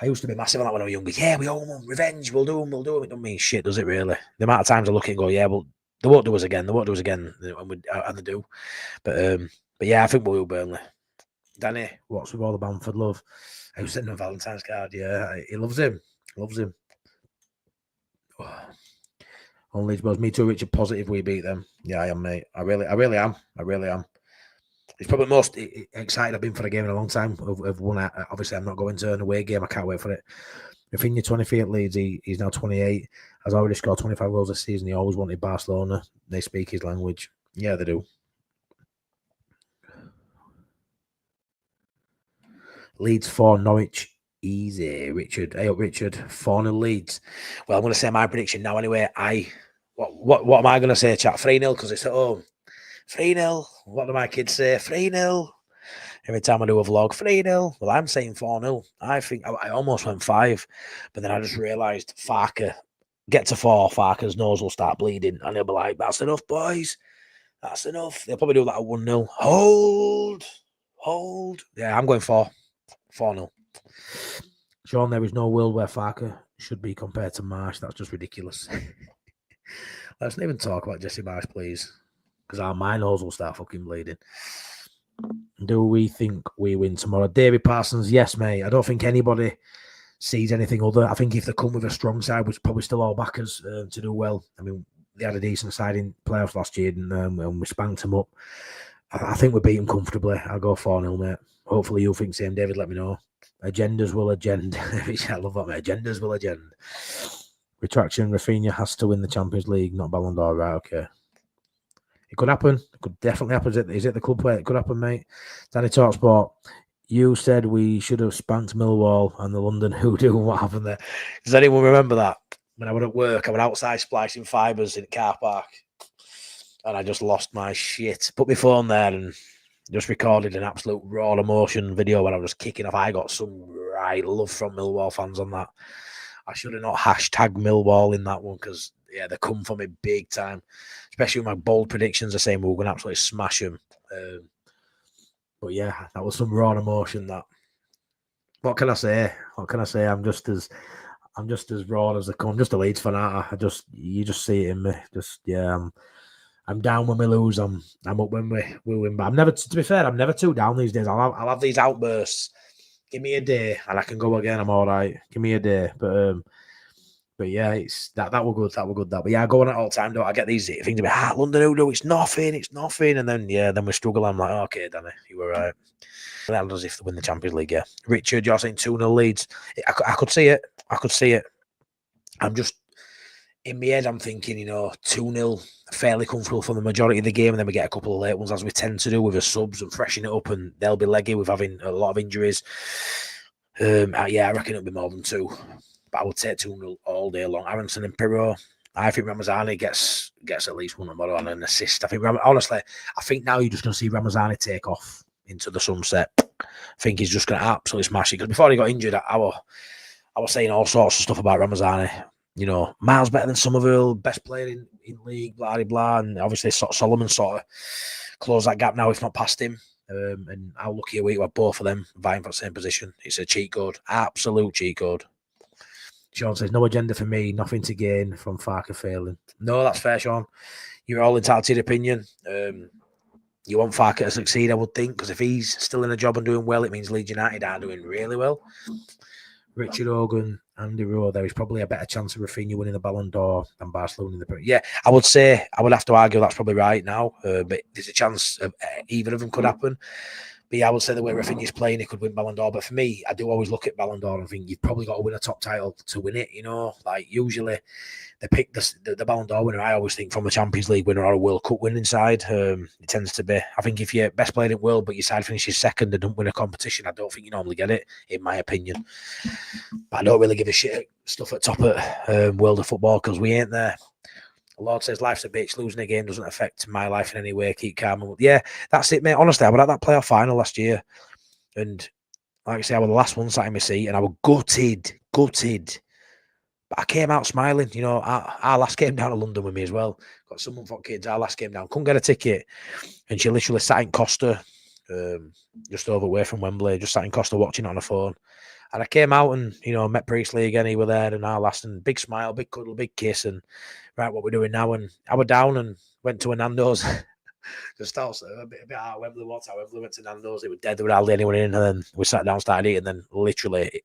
I used to be massive on that when I was younger. Yeah, we own one. Revenge. We'll do them. It don't mean shit, does it really? The amount of times I look and go, yeah, well, they won't do us again. And they do. But yeah, I think we'll do Burnley. Danny, what's with all the Bamford love? I was sending him a Valentine's card. Yeah, he loves him. Oh. Only Leeds, me too, Richard. Positive we beat them. Yeah, I am, mate. I really am. It's probably the most excited I've been for a game in a long time. Of one, obviously, I'm not going to an away game. I can't wait for it. Rafinha, 23 at Leeds. He's now 28. Has already scored 25 goals this season. He always wanted Barcelona. They speak his language. Yeah, they do. Leeds 4, Norwich easy. Richard. Hey up, Richard. 4-0 Leeds. Well, I'm going to say my prediction now anyway. What am I going to say, chat? 3-0 because it's at home. 3-0. What do my kids say? 3-0. Every time I do a vlog, 3-0. Well, I'm saying 4-0. I think I almost went 5, but then I just realised Farker, get to 4, Farker's nose will start bleeding, and he'll be like, that's enough, boys. That's enough. They'll probably do that at 1-0. Hold. Yeah, I'm going 4-0. Sean, there is no world where Farker should be compared to Marsh. That's just ridiculous. Let's not even talk about Jesse Marsh, please. Because my nose will start fucking bleeding. Do we think we win tomorrow? David Parsons, yes, mate. I don't think anybody sees anything other. I think if they come with a strong side, which probably still all backers to do well. I mean, they had a decent side in playoffs last year and we spanked them up. I think we beat them comfortably. I'll go 4-0, mate. Hopefully you think same, David. Let me know. Agendas will agenda. I love that, mate. Agendas will agenda. Retraction, Rafinha has to win the Champions League, not Ballon d'Or. Right, okay. It could happen. It could definitely happen. Is it the club player? It could happen, mate. Danny Talksport, you said we should have spanked Millwall and the London Hoodoo. What happened there? Does anyone remember that? When I was at work, I was outside splicing fibres in the car park and I just lost my shit. Put my phone there and just recorded an absolute raw emotion video when I was kicking off. I got some right love from Millwall fans on that. I should have not hashtag Millwall in that one because, yeah, they come for me big time. Especially with my bold predictions are saying we're going to absolutely smash them. But, yeah, that was some raw emotion. That. What can I say? What can I say? I'm just as raw as they come. Just a Leeds fan, aren't I? You just see it in me. I'm down when we lose. I'm up when we win. But I'm never, to be fair, I'm never too down these days. I'll have these outbursts. Give me a day and I can go again. I'm all right. Give me a day. But yeah, it's that were good. That were good. But yeah, I go on at all time. Don't I get these things about London Hoodoo? It's nothing. And then we struggle. I'm like, okay, Danny, you were right. That does if they win the Champions League. Yeah, Richard, you're saying 2-0 Leeds. I could see it. I'm just in my head. I'm thinking, 2-0, fairly comfortable for the majority of the game, and then we get a couple of late ones as we tend to do with the subs and freshen it up, and they'll be leggy with having a lot of injuries. Yeah, I reckon it'll be more than 2. But I would take 2-0 all day long. Aronson and Pirro. I think Ramazani gets at least one tomorrow and an assist. I think now you're just going to see Ramazani take off into the sunset. I think he's just going to absolutely smash it. Because before he got injured, I was saying all sorts of stuff about Ramazani. Miles better than Somerville, best player in league, blah, blah, blah. And obviously Solomon sort of closed that gap now, if not past him. And how lucky are we to have both of them vying for the same position? It's a cheat code. Absolute cheat code. Sean says, no agenda for me, nothing to gain from Farker failing. No, that's fair, Sean. You're all entitled to your opinion. You want Farker to succeed, I would think, because if he's still in a job and doing well, it means Leeds United are doing really well. Richard Hogan, Andy Rowe, there is probably a better chance of Rafinha winning the Ballon d'Or than Barcelona in the Premier. Yeah, I would have to argue that's probably right now, but there's a chance of either of them could happen. But yeah, I would say the way Rafinha's playing, he could win Ballon d'Or. But for me, I do always look at Ballon d'Or and think you've probably got to win a top title to win it. Like usually they pick the Ballon d'Or winner. I always think from a Champions League winner or a World Cup winning side. It tends to be. I think if you're best player in the world, but your side finishes second and don't win a competition, I don't think you normally get it, in my opinion. But I don't really give a shit stuff at top of world of football because we ain't there. The Lord says life's a bitch. Losing a game doesn't affect my life in any way. Keep calm. Yeah, that's it, mate. Honestly, I was at that playoff final last year. And like I say, I was the last one sat in my seat and I was gutted. But I came out smiling. Our last game down to London with me as well. Got some month kids. Our last game down. Couldn't get a ticket. And she literally sat in Costa, just over away from Wembley, just sat in Costa watching it on her phone. And I came out and, met Priestley again. He were there and our last and big smile, big cuddle, big kiss. And right, what we're doing now. And I was down and went to a Nando's. Just also a bit out of Wembley. Wembley went to Nando's. It was dead. There was hardly anyone in. And then we sat down, started eating. And then literally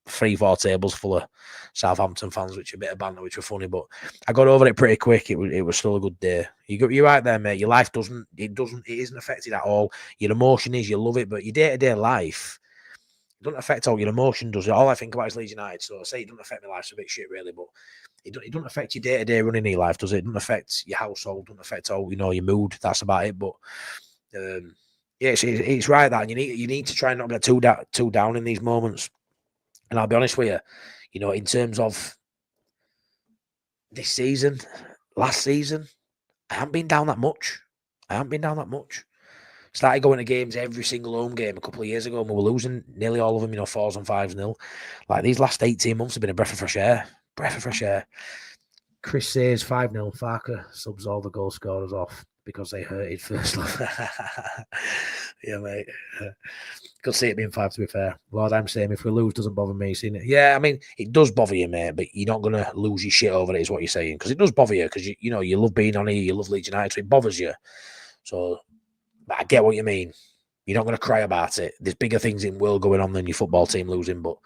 3-4 tables full of Southampton fans, which are a bit of banter, which were funny. But I got over it pretty quick. It was still a good day. You're right there, mate. Your life it isn't affected at all. Your emotion is, you love it. But your day-to-day life, it doesn't affect all your emotion, does it? All I think about is Leeds United. So I say it doesn't affect my life. It's a bit shit, really. But it doesn't affect your day-to-day running your life, does it? It doesn't affect your household. It doesn't affect all, your mood. That's about it. But yeah, it's right that you need to try and not get too down in these moments. And I'll be honest with you, in terms of this season, last season, I haven't been down that much. Started going to games every single home game a couple of years ago, and we were losing nearly all of them, 4s and 5-0. Like these last 18 months have been a breath of fresh air. Chris says 5-0. Farker subs all the goal scorers off because they hurted first. Yeah, mate. Could see it being 5, to be fair. Lord, I'm saying if we lose, doesn't bother me seeing it. Yeah, I mean, it does bother you, mate, but you're not going to lose your shit over it, is what you're saying. Because it does bother you, because, you love being on here, you love Leeds United, so it bothers you. So, but I get what you mean. You're not going to cry about it. There's bigger things in the world going on than your football team losing, but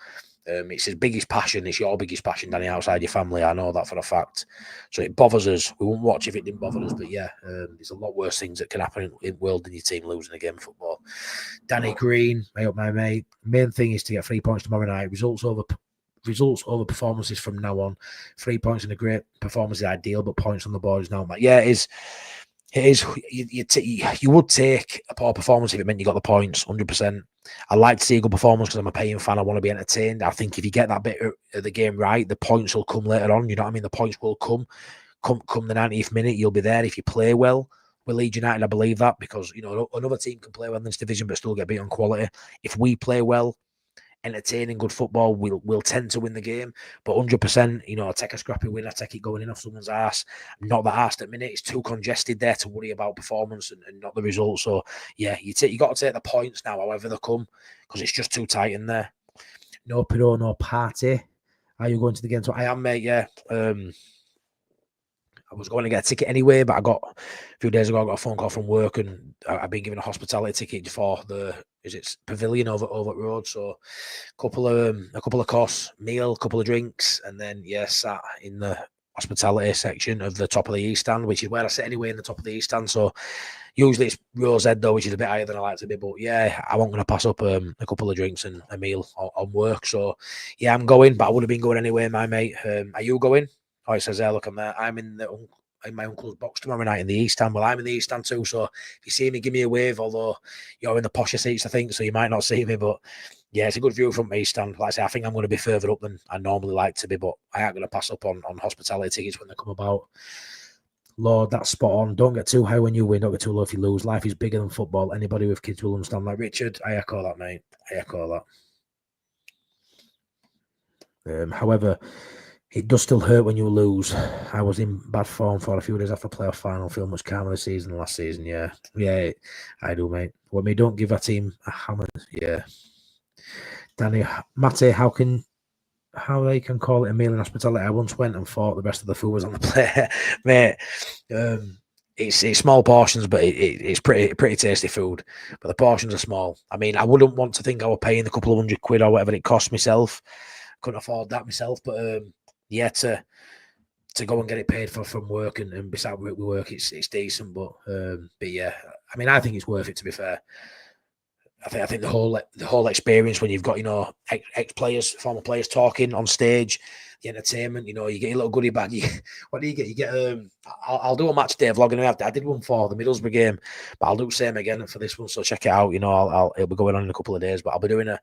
it's his biggest passion. It's your biggest passion, Danny, outside your family. I know that for a fact. So it bothers us. We wouldn't watch if it didn't bother us. But yeah, there's a lot worse things that can happen in the world than your team losing a game of football. Danny Green, my mate. Main thing is to get 3 points tomorrow night. Results over performances from now on. 3 points in a great performance is ideal, but points on the board is now. Yeah, it is. It is. You would take a poor performance if it meant you got the points, 100%. I like to see a good performance because I'm a paying fan. I want to be entertained. I think if you get that bit of the game right, the points will come later on. You know what I mean? The points will come the 90th minute. You'll be there if you play well. With Leeds United, I believe that because another team can play well in this division but still get beat on quality. If we play well, entertaining good football, we'll tend to win the game. But 100%, I take a scrappy win, I take it going in off someone's arse. I'm not that arsed at the minute. It's too congested there to worry about performance and not the result. So yeah, you got to take the points now, however they come, because it's just too tight in there. No Piro, no party. Are you going to the game? So I am, mate. Yeah. I was going to get a ticket anyway, but a few days ago I got a phone call from work, and I've been given a hospitality ticket for the pavilion over at Road. So a couple of course meal, a couple of drinks, and then sat in the hospitality section of the top of the East Stand, which is where I sit anyway, in the top of the East Stand. So usually it's Rose Head though, which is a bit higher than I like to be, but yeah, I wasn't going to pass up a couple of drinks and a meal on work. So yeah, I'm going, but I would have been going anyway, my mate. Are you going? Oh, it says there, look, I'm there. I'm in my uncle's box tomorrow night in the East Stand. Well, I'm in the East Stand too, so if you see me, give me a wave, although you're in the posher seats, I think, so you might not see me, but yeah, it's a good view from the East Stand. Like I say, I think I'm going to be further up than I normally like to be, but I ain't going to pass up on hospitality tickets when they come about. Lord, that's spot on. Don't get too high when you win, don't get too low if you lose. Life is bigger than football. Anybody with kids will understand. Like Richard, I echo that, mate. I echo that. However, it does still hurt when you lose. I was in bad form for a few days after playoff final, feeling much calmer this season than last season. Yeah, I do, mate. When we don't give our team a hammer, yeah. Danny, Matty, how they can call it a meal in hospitality? I once went and thought the rest of the food was on the plate, mate. It's small portions, but it's pretty tasty food. But the portions are small. I mean, I wouldn't want to think I was paying a couple of £100 or whatever it cost myself. Couldn't afford that myself, but yeah, to go and get it paid for from work and beside work, it's decent. But yeah, I mean, I think it's worth it, to be fair. I think the whole experience when you've got ex-players, former players talking on stage, the entertainment, you get your little goodie bag. What do you get? You get I'll do a match day vlog, and I did one for the Middlesbrough game, but I'll do the same again for this one. So check it out. It'll be going on in a couple of days, but I'll be doing a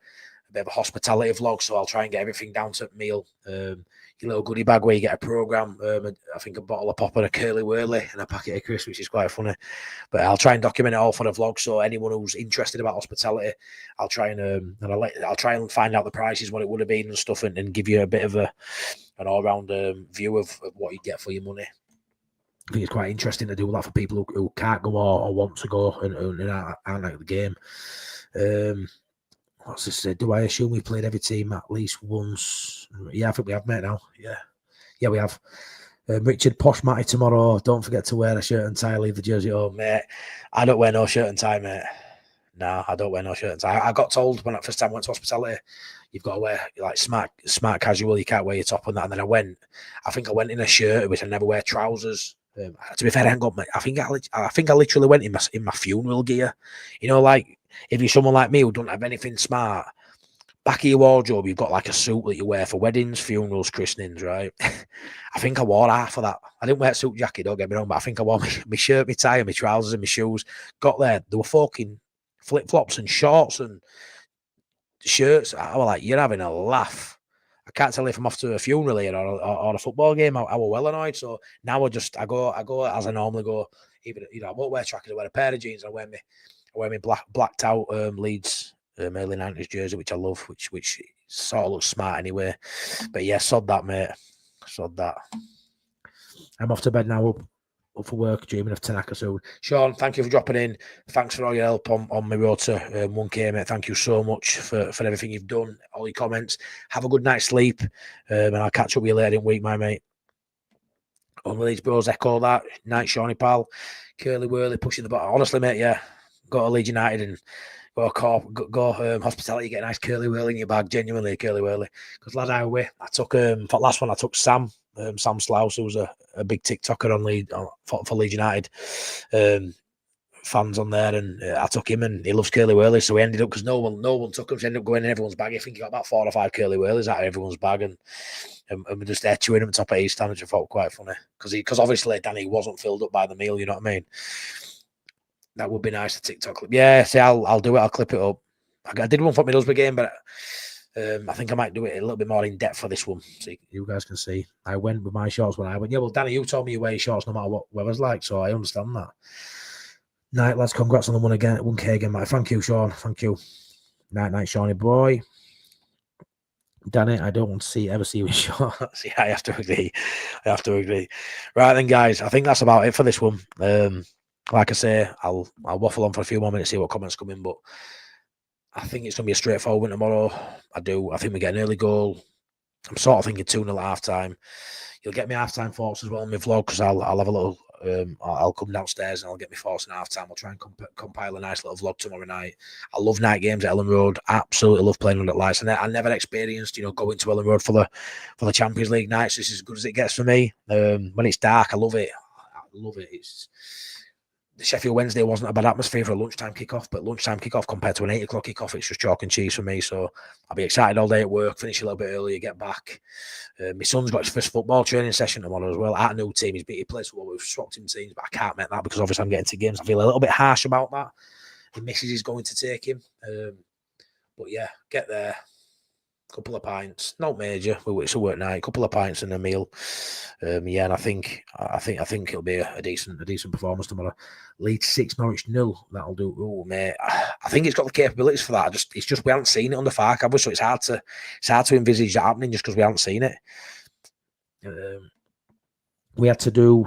bit of a hospitality vlog, so I'll try and get everything down to meal. Your little goodie bag where you get a program, I think a bottle of pop and a curly whirly and a packet of crisps, which is quite funny. But I'll try and document it all for the vlog, so anyone who's interested about hospitality, I'll try and I'll try and find out the prices, what it would have been and stuff, and give you a bit of an all-round view of what you get for your money. I think it's quite interesting to do that for people who can't go or want to go and aren't at the game. What's this? Do I assume we played every team at least once? Yeah, I think we have, mate, now. Yeah, we have. Richard, posh Matty tomorrow. Don't forget to wear a shirt and tie. Leave the jersey home, mate. I don't wear no shirt and tie, mate. No, I don't wear no shirt and tie. I got told when I first time went to hospitality, you've got to wear like smart casual. You can't wear your top on that. And then I think I went in a shirt, which I never wear trousers. To be fair, I think I literally went in my funeral gear. Like if you're someone like me who don't have anything smart, back of your wardrobe, you've got like a suit that you wear for weddings, funerals, christenings, right? I think I wore half of that. I didn't wear a suit jacket, don't get me wrong, but I think I wore my shirt, my tie, and my trousers and my shoes. Got there were fucking flip-flops and shorts and shirts. I was like, you're having a laugh. I can't tell if I'm off to a funeral here or a football game. I was well annoyed. So now I go as I normally go. Even I won't wear trackers. I wear a pair of jeans. I wear my blacked out Leeds early 90s jersey, which I love, which sort of looks smart anyway. But yeah, sod that, mate. Sod that. I'm off to bed now. Up for work, dreaming of Tanaka soon. Sean, thank you for dropping in. Thanks for all your help on my road to 1K, mate. Thank you so much for everything you've done, all your comments. Have a good night's sleep, and I'll catch up with you later in the week, my mate. Only Leeds Bros echo that. Night, Shawnee pal. Curly whirly, pushing the button. Honestly, mate, yeah. Got to Leeds United and Go hospitality, get a nice curly whirly in your bag, genuinely a curly whirly. Because lad, I took for last one I took Sam Slouse, who was a big TikToker on Leeds for Leeds United. Fans on there, and I took him, and he loves curly whirlies, so we ended up, because no one took him, so ended up going in everyone's bag. I think he got about 4 or 5 curly whirlies out of everyone's bag, and we're just there chewing them top of East Ham, which I thought quite funny, because obviously Danny wasn't filled up by the meal, you know what I mean? That would be nice, a TikTok clip. Yeah, see, I'll do it, I'll clip it up. I did one for Middlesbrough game, but I think I might do it a little bit more in depth for this one, so you guys can see. I went with my shorts when I went. Yeah, well, Danny, you told me you wear your shorts no matter what weather's like, so I understand that. Night, lads. Congrats on the 1K again, mate. Thank you, Sean. Thank you. Night, Shawnee boy. Danny, I don't want to ever see you in shorts. Yeah, I have to agree. Right then, guys. I think that's about it for this one. Like I say, I'll waffle on for a few more minutes, see what comments come in, but I think it's going to be a straightforward win tomorrow. I think we get an early goal. I'm sort of thinking 2-0 at half-time. You'll get me half-time thoughts as well in my vlog, because I'll have a little... I'll come downstairs and I'll get my thoughts in half-time. I'll try and compile a nice little vlog tomorrow night. I love night games at Elland Road. Absolutely love playing under lights. And I never experienced, going to Elland Road for the Champions League nights. This is as good as it gets for me. When it's dark, I love it. It's... The Sheffield Wednesday wasn't a bad atmosphere for a lunchtime kickoff, but lunchtime kickoff compared to an 8 o'clock kickoff, it's just chalk and cheese for me. So I'll be excited all day at work, finish a little bit earlier, get back. My son's got his first football training session tomorrow as well at a new team. He plays football. We've swapped him teams, but I can't make that because obviously I'm getting to games. I feel a little bit harsh about that. The missus is going to take him. But yeah, get there. Couple of pints, not major. It's a work night. Couple of pints and a meal. Yeah, and I think it'll be a decent performance tomorrow. Leeds 6, Norwich 0. That'll do. Oh mate, I think it's got the capabilities for that. It's just we haven't seen it on the Fark, have we? So it's hard to envisage that happening just because we haven't seen it. We had to do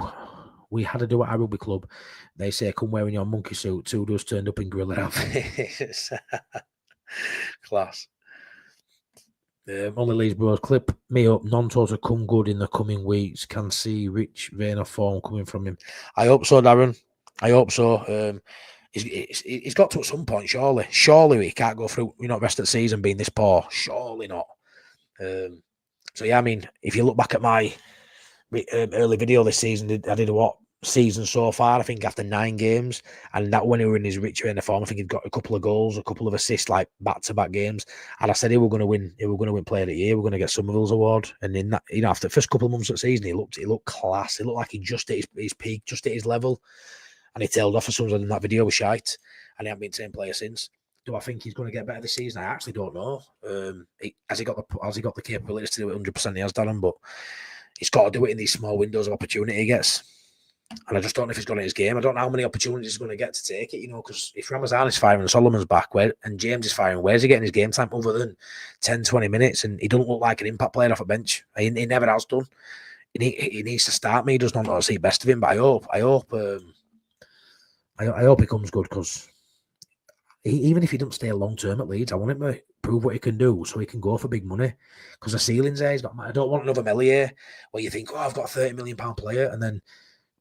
at our rugby club. They say come wearing your monkey suit. 2 does turned up in gorilla outfits. Class. Only Leeds bros, clip me up. Non-toes will come good in the coming weeks. Can see rich vein of form coming from him. I hope so, Darren. I hope so. He's got to at some point, surely. Surely he can't go through, rest of the season being this poor. Surely not. So yeah, I mean, if you look back at my early video this season, I did what season so far, I think after 9 games, and that when he were in his rich vein of form, I think he'd got a couple of goals, a couple of assists, like back-to-back games, and I said he were going to win player of the year, we're going to get Somerville's award. And in that, after the first couple of months of the season, he looked class. He looked like he just hit his peak, just hit his level, and he tailed off for some reason. In that video was shite, and he hasn't been the same player since. Do I think he's going to get better this season? I actually don't know. Has he got the capabilities to do it 100%? He has, Darren, but he's got to do it in these small windows of opportunity he gets. And I just don't know if he's got it in his game. I don't know how many opportunities he's going to get to take it, because if Ramazan is firing and Solomon's back, and James is firing, where's he getting his game time other than 10, 20 minutes? And he doesn't look like an impact player off a bench. He never has done. He needs to start me. He does not see best of him, but I hope he comes good, because even if he doesn't stay long term at Leeds, I want him to prove what he can do so he can go for big money. Because the ceiling's there. I don't want another Melier where you think, I've got a £30 million player, and then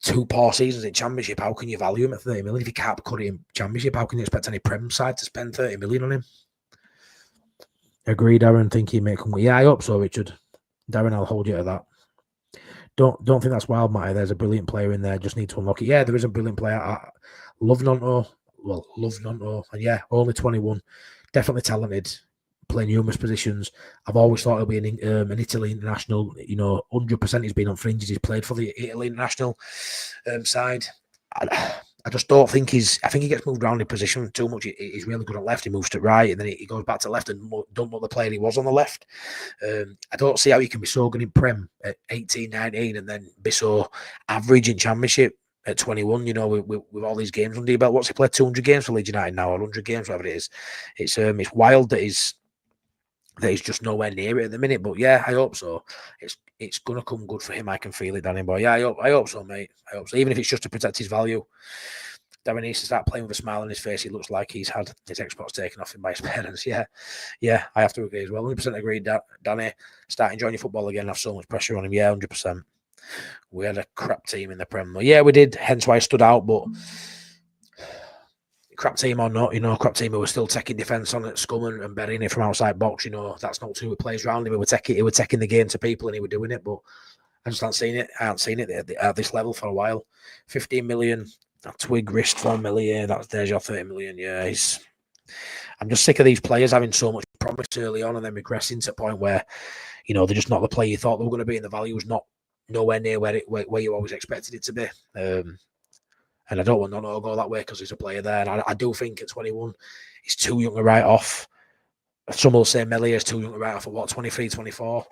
2 poor seasons in Championship. How can you value him at 30 million if you can't cut it in Championship? How can you expect any Prem side to spend 30 million on him? Agreed, Darren. Think he may come. Yeah, I hope so, Richard. Darren, I'll hold you to that. Don't think that's wild, Matty. There's a brilliant player in there. Just need to unlock it. Yeah, there is a brilliant player. I love Nonto. And yeah, only 21. Definitely talented. Playing numerous positions. I've always thought he'll be an Italy international. 100% he's been on fringes. He's played for the Italy international side. I just don't think I think he gets moved around in position too much. He's really good on left. He moves to right, and then he goes back to left and don't look the player he was on the left. I don't see how he can be so good in Prem at 18, 19, and then be so average in Championship at 21, with all these games under your belt. What's he played? 200 games for Leeds United now, or 100 games, whatever it is. It's wild that he's just nowhere near it at the minute. But yeah, I hope so. It's gonna come good for him. I can feel it, Danny boy. Yeah, I hope so, mate. I hope so. Even if it's just to protect his value. Darren needs to start playing with a smile on his face. He looks like he's had his Xbox taken off him by his parents. Yeah, I have to agree as well. 100% agree, Danny. Start enjoying your football again. Have so much pressure on him. Yeah, 100%. We had a crap team in the Prem. Yeah, we did. Hence why I stood out. But crap team or not, crap team who were still taking defence on at scum and burying it from outside box, that's not who plays around him. He were taking the game to people and he were doing it, but I just haven't seen it. I haven't seen it at this level for a while. 15 million, a twig wrist 4 million. There's your 30 million. Yeah, I'm just sick of these players having so much promise early on and then regressing to a point where, they're just not the player you thought they were going to be, and the value is not nowhere near where you always expected it to be. And I don't want to go that way because there's a player there. And I do think at 21, he's too young to write off. Some will say Melia is too young to write off at 23, 24.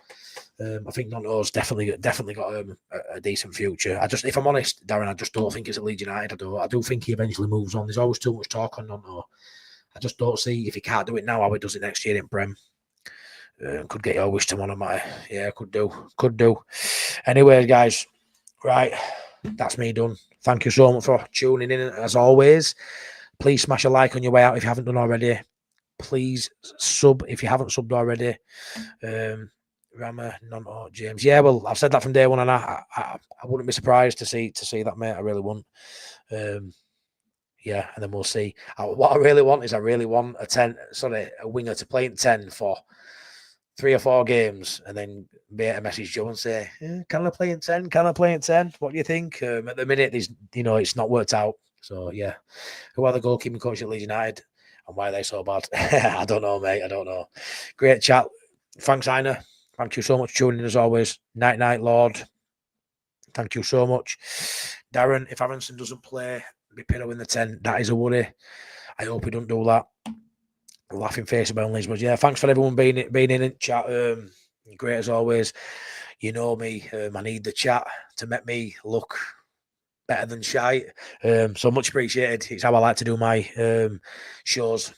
I think Nonto's definitely got a decent future. If I'm honest, Darren, I just don't think it's at Leeds United. I do think he eventually moves on. There's always too much talk on Nonto. I just don't see, if he can't do it now, how he does it next year in Prem. Could get your wish to one of my, yeah, could do. Anyway, guys, right, that's me done. Thank you so much for tuning in. As always, please smash a like on your way out if you haven't done already. Please sub if you haven't subbed already. Rama, Nonto, James. Yeah, well, I've said that from day one, and I wouldn't be surprised to see that, mate. I really wouldn't. Yeah, and then we'll see. What I really want is a winger to play in 10 for 3 or 4 games, and then be able to message Joe and say, "Can I play in 10? Can I play in 10? What do you think?" At the minute, it's not worked out. So yeah, who are the goalkeeping coach at Leeds United, and why are they so bad? I don't know, mate. I don't know. Great chat. Thanks, Ina. Thank you so much for tuning in as always. Night, Lord. Thank you so much, Darren. If Aronson doesn't play, be Pinto in the 10. That is a worry. I hope he don't do that. Laughing face about Leeds, but yeah, thanks for everyone being in the chat. Great as always. You know me. I need the chat to make me look better than shite. So much appreciated. It's how I like to do my shows.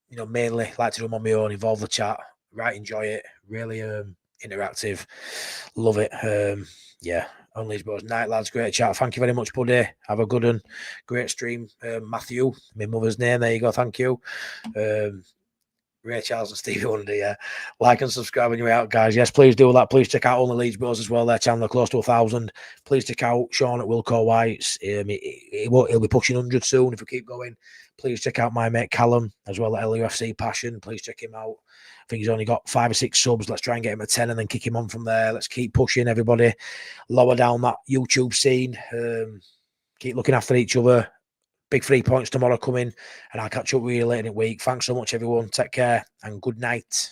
Mainly like to do them on my own. Involve the chat. Right, enjoy it. Really interactive. Love it. Yeah. On Leeds Boys. Night, lads. Great chat. Thank you very much, buddy. Have a good one. Great stream. Matthew, my mother's name. There you go. Thank you. Ray Charles and Stevie Wonder, yeah. Like and subscribe when you're out, guys. Yes, please do that. Please check out all the Leeds Bros as well. Their channel are close to 1,000. Please check out Sean at Wilco White's. He'll be pushing 100 soon if we keep going. Please check out my mate Callum as well at LUFC Passion. Please check him out. I think he's only got 5 or 6 subs. Let's try and get him at 10 and then kick him on from there. Let's keep pushing everybody. Lower down that YouTube scene. Keep looking after each other. Big 3 points tomorrow coming, and I'll catch up with you later in the week. Thanks so much, everyone. Take care and good night.